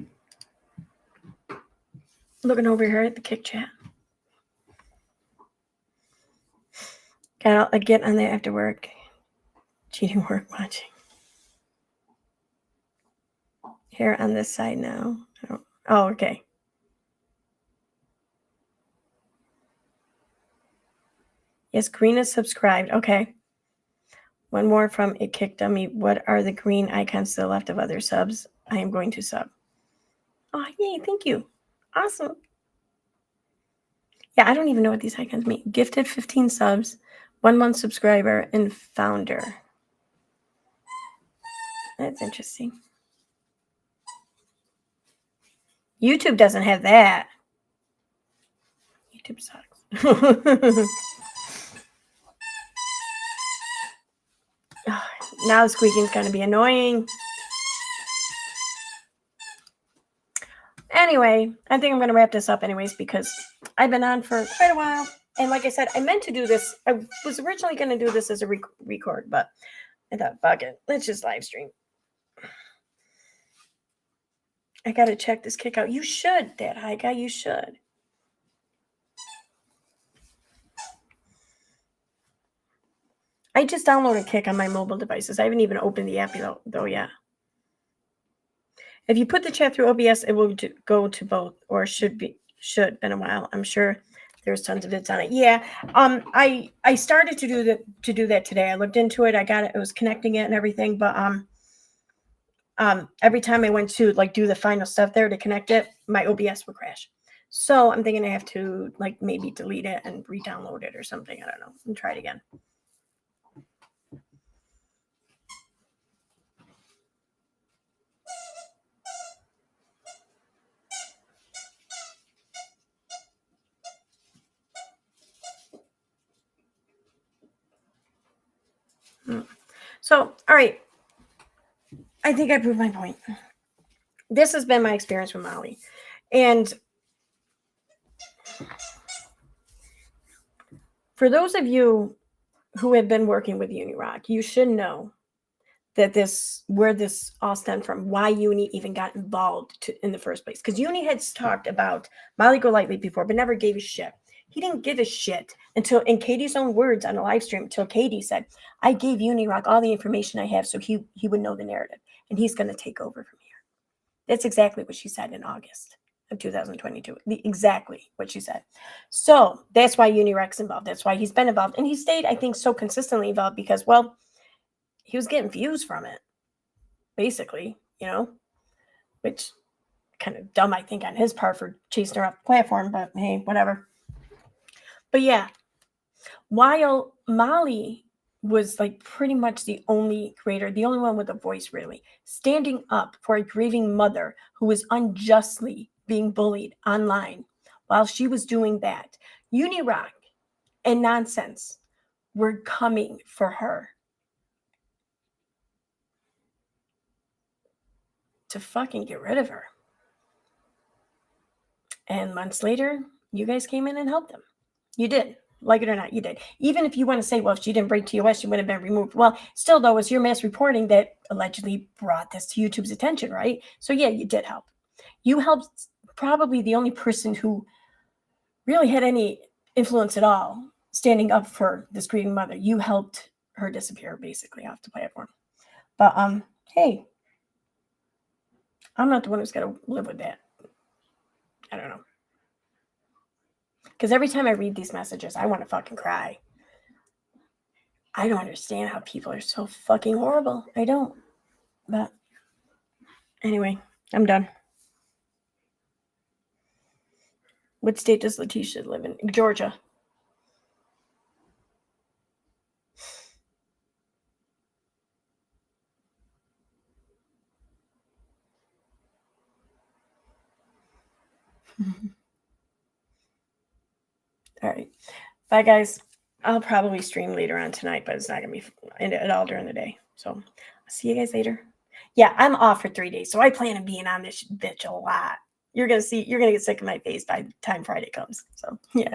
looking over here at the Kick chat. I'll get on there after work. Cheating work watching. Here on this side now. Oh, okay. Yes, green is subscribed. Okay. One more from It Kick Dummy. What are the green icons to the left of other subs? I am going to sub. Oh, yay. Thank you. Awesome. Yeah, I don't even know what these icons mean. Gifted 15 subs, 1 month subscriber, and founder. That's interesting. YouTube doesn't have that. YouTube sucks. Now the squeaking is going to be annoying. Anyway, I think I'm going to wrap this up anyways because I've been on for quite a while. And like I said, I meant to do this. I was originally going to do this as a record, but I thought, fuck it. Let's just live stream. I got to check this Kick out. You should, that high guy. You should. I just downloaded Kick on my mobile devices. I haven't even opened the app though yet. If you put the chat through OBS, it will go to both, or should. Been a while. I'm sure there's tons of vids on it. Yeah. I started to do that today. I looked into it. I got it. It was connecting it and everything, but every time I went to do the final stuff there to connect it, my OBS would crash. So I'm thinking I have to maybe delete it and re-download it or something. I don't know. And try it again. So, all right. I think I proved my point. This has been my experience with Molly. And for those of you who have been working with UniRock, you should know that where this all stemmed from, why Uni even got involved in the first place. Because Uni had talked about Molly GoLightly before, but never gave a shit. He didn't give a shit until, in Katie's own words on a live stream, until Katie said, I gave Unirock all the information I have so he would know the narrative, and he's going to take over from here. That's exactly what she said in August of 2022. Exactly what she said. So that's why Uniroc's involved. That's why he's been involved. And he stayed, I think, so consistently involved because, well, he was getting views from it, basically, which kind of dumb, I think, on his part for chasing her off the platform, but hey, whatever. But yeah, while Molly was like pretty much the only creator, the only one with a voice really, standing up for a grieving mother who was unjustly being bullied online, while she was doing that, Unirock and Nonsense were coming for her to fucking get rid of her. And months later, you guys came in and helped them. You did. Like it or not, you did. Even if you want to say, well, if she didn't break TOS, she would have been removed. Well, still, though, it's your mass reporting that allegedly brought this to YouTube's attention, right? So, yeah, you did help. You helped probably the only person who really had any influence at all standing up for this grieving mother. You helped her disappear, basically, off the platform. But, hey, I'm not the one who's got to live with that. I don't know. Because every time I read these messages, I want to fucking cry. I don't understand how people are so fucking horrible. I don't. But anyway, I'm done. What state does Leticia live in? Georgia. All right. Bye, guys. I'll probably stream later on tonight, but it's not going to be at all during the day. So I'll see you guys later. Yeah, I'm off for 3 days, so I plan on being on this bitch a lot. You're going to get sick of my face by the time Friday comes. So, yeah.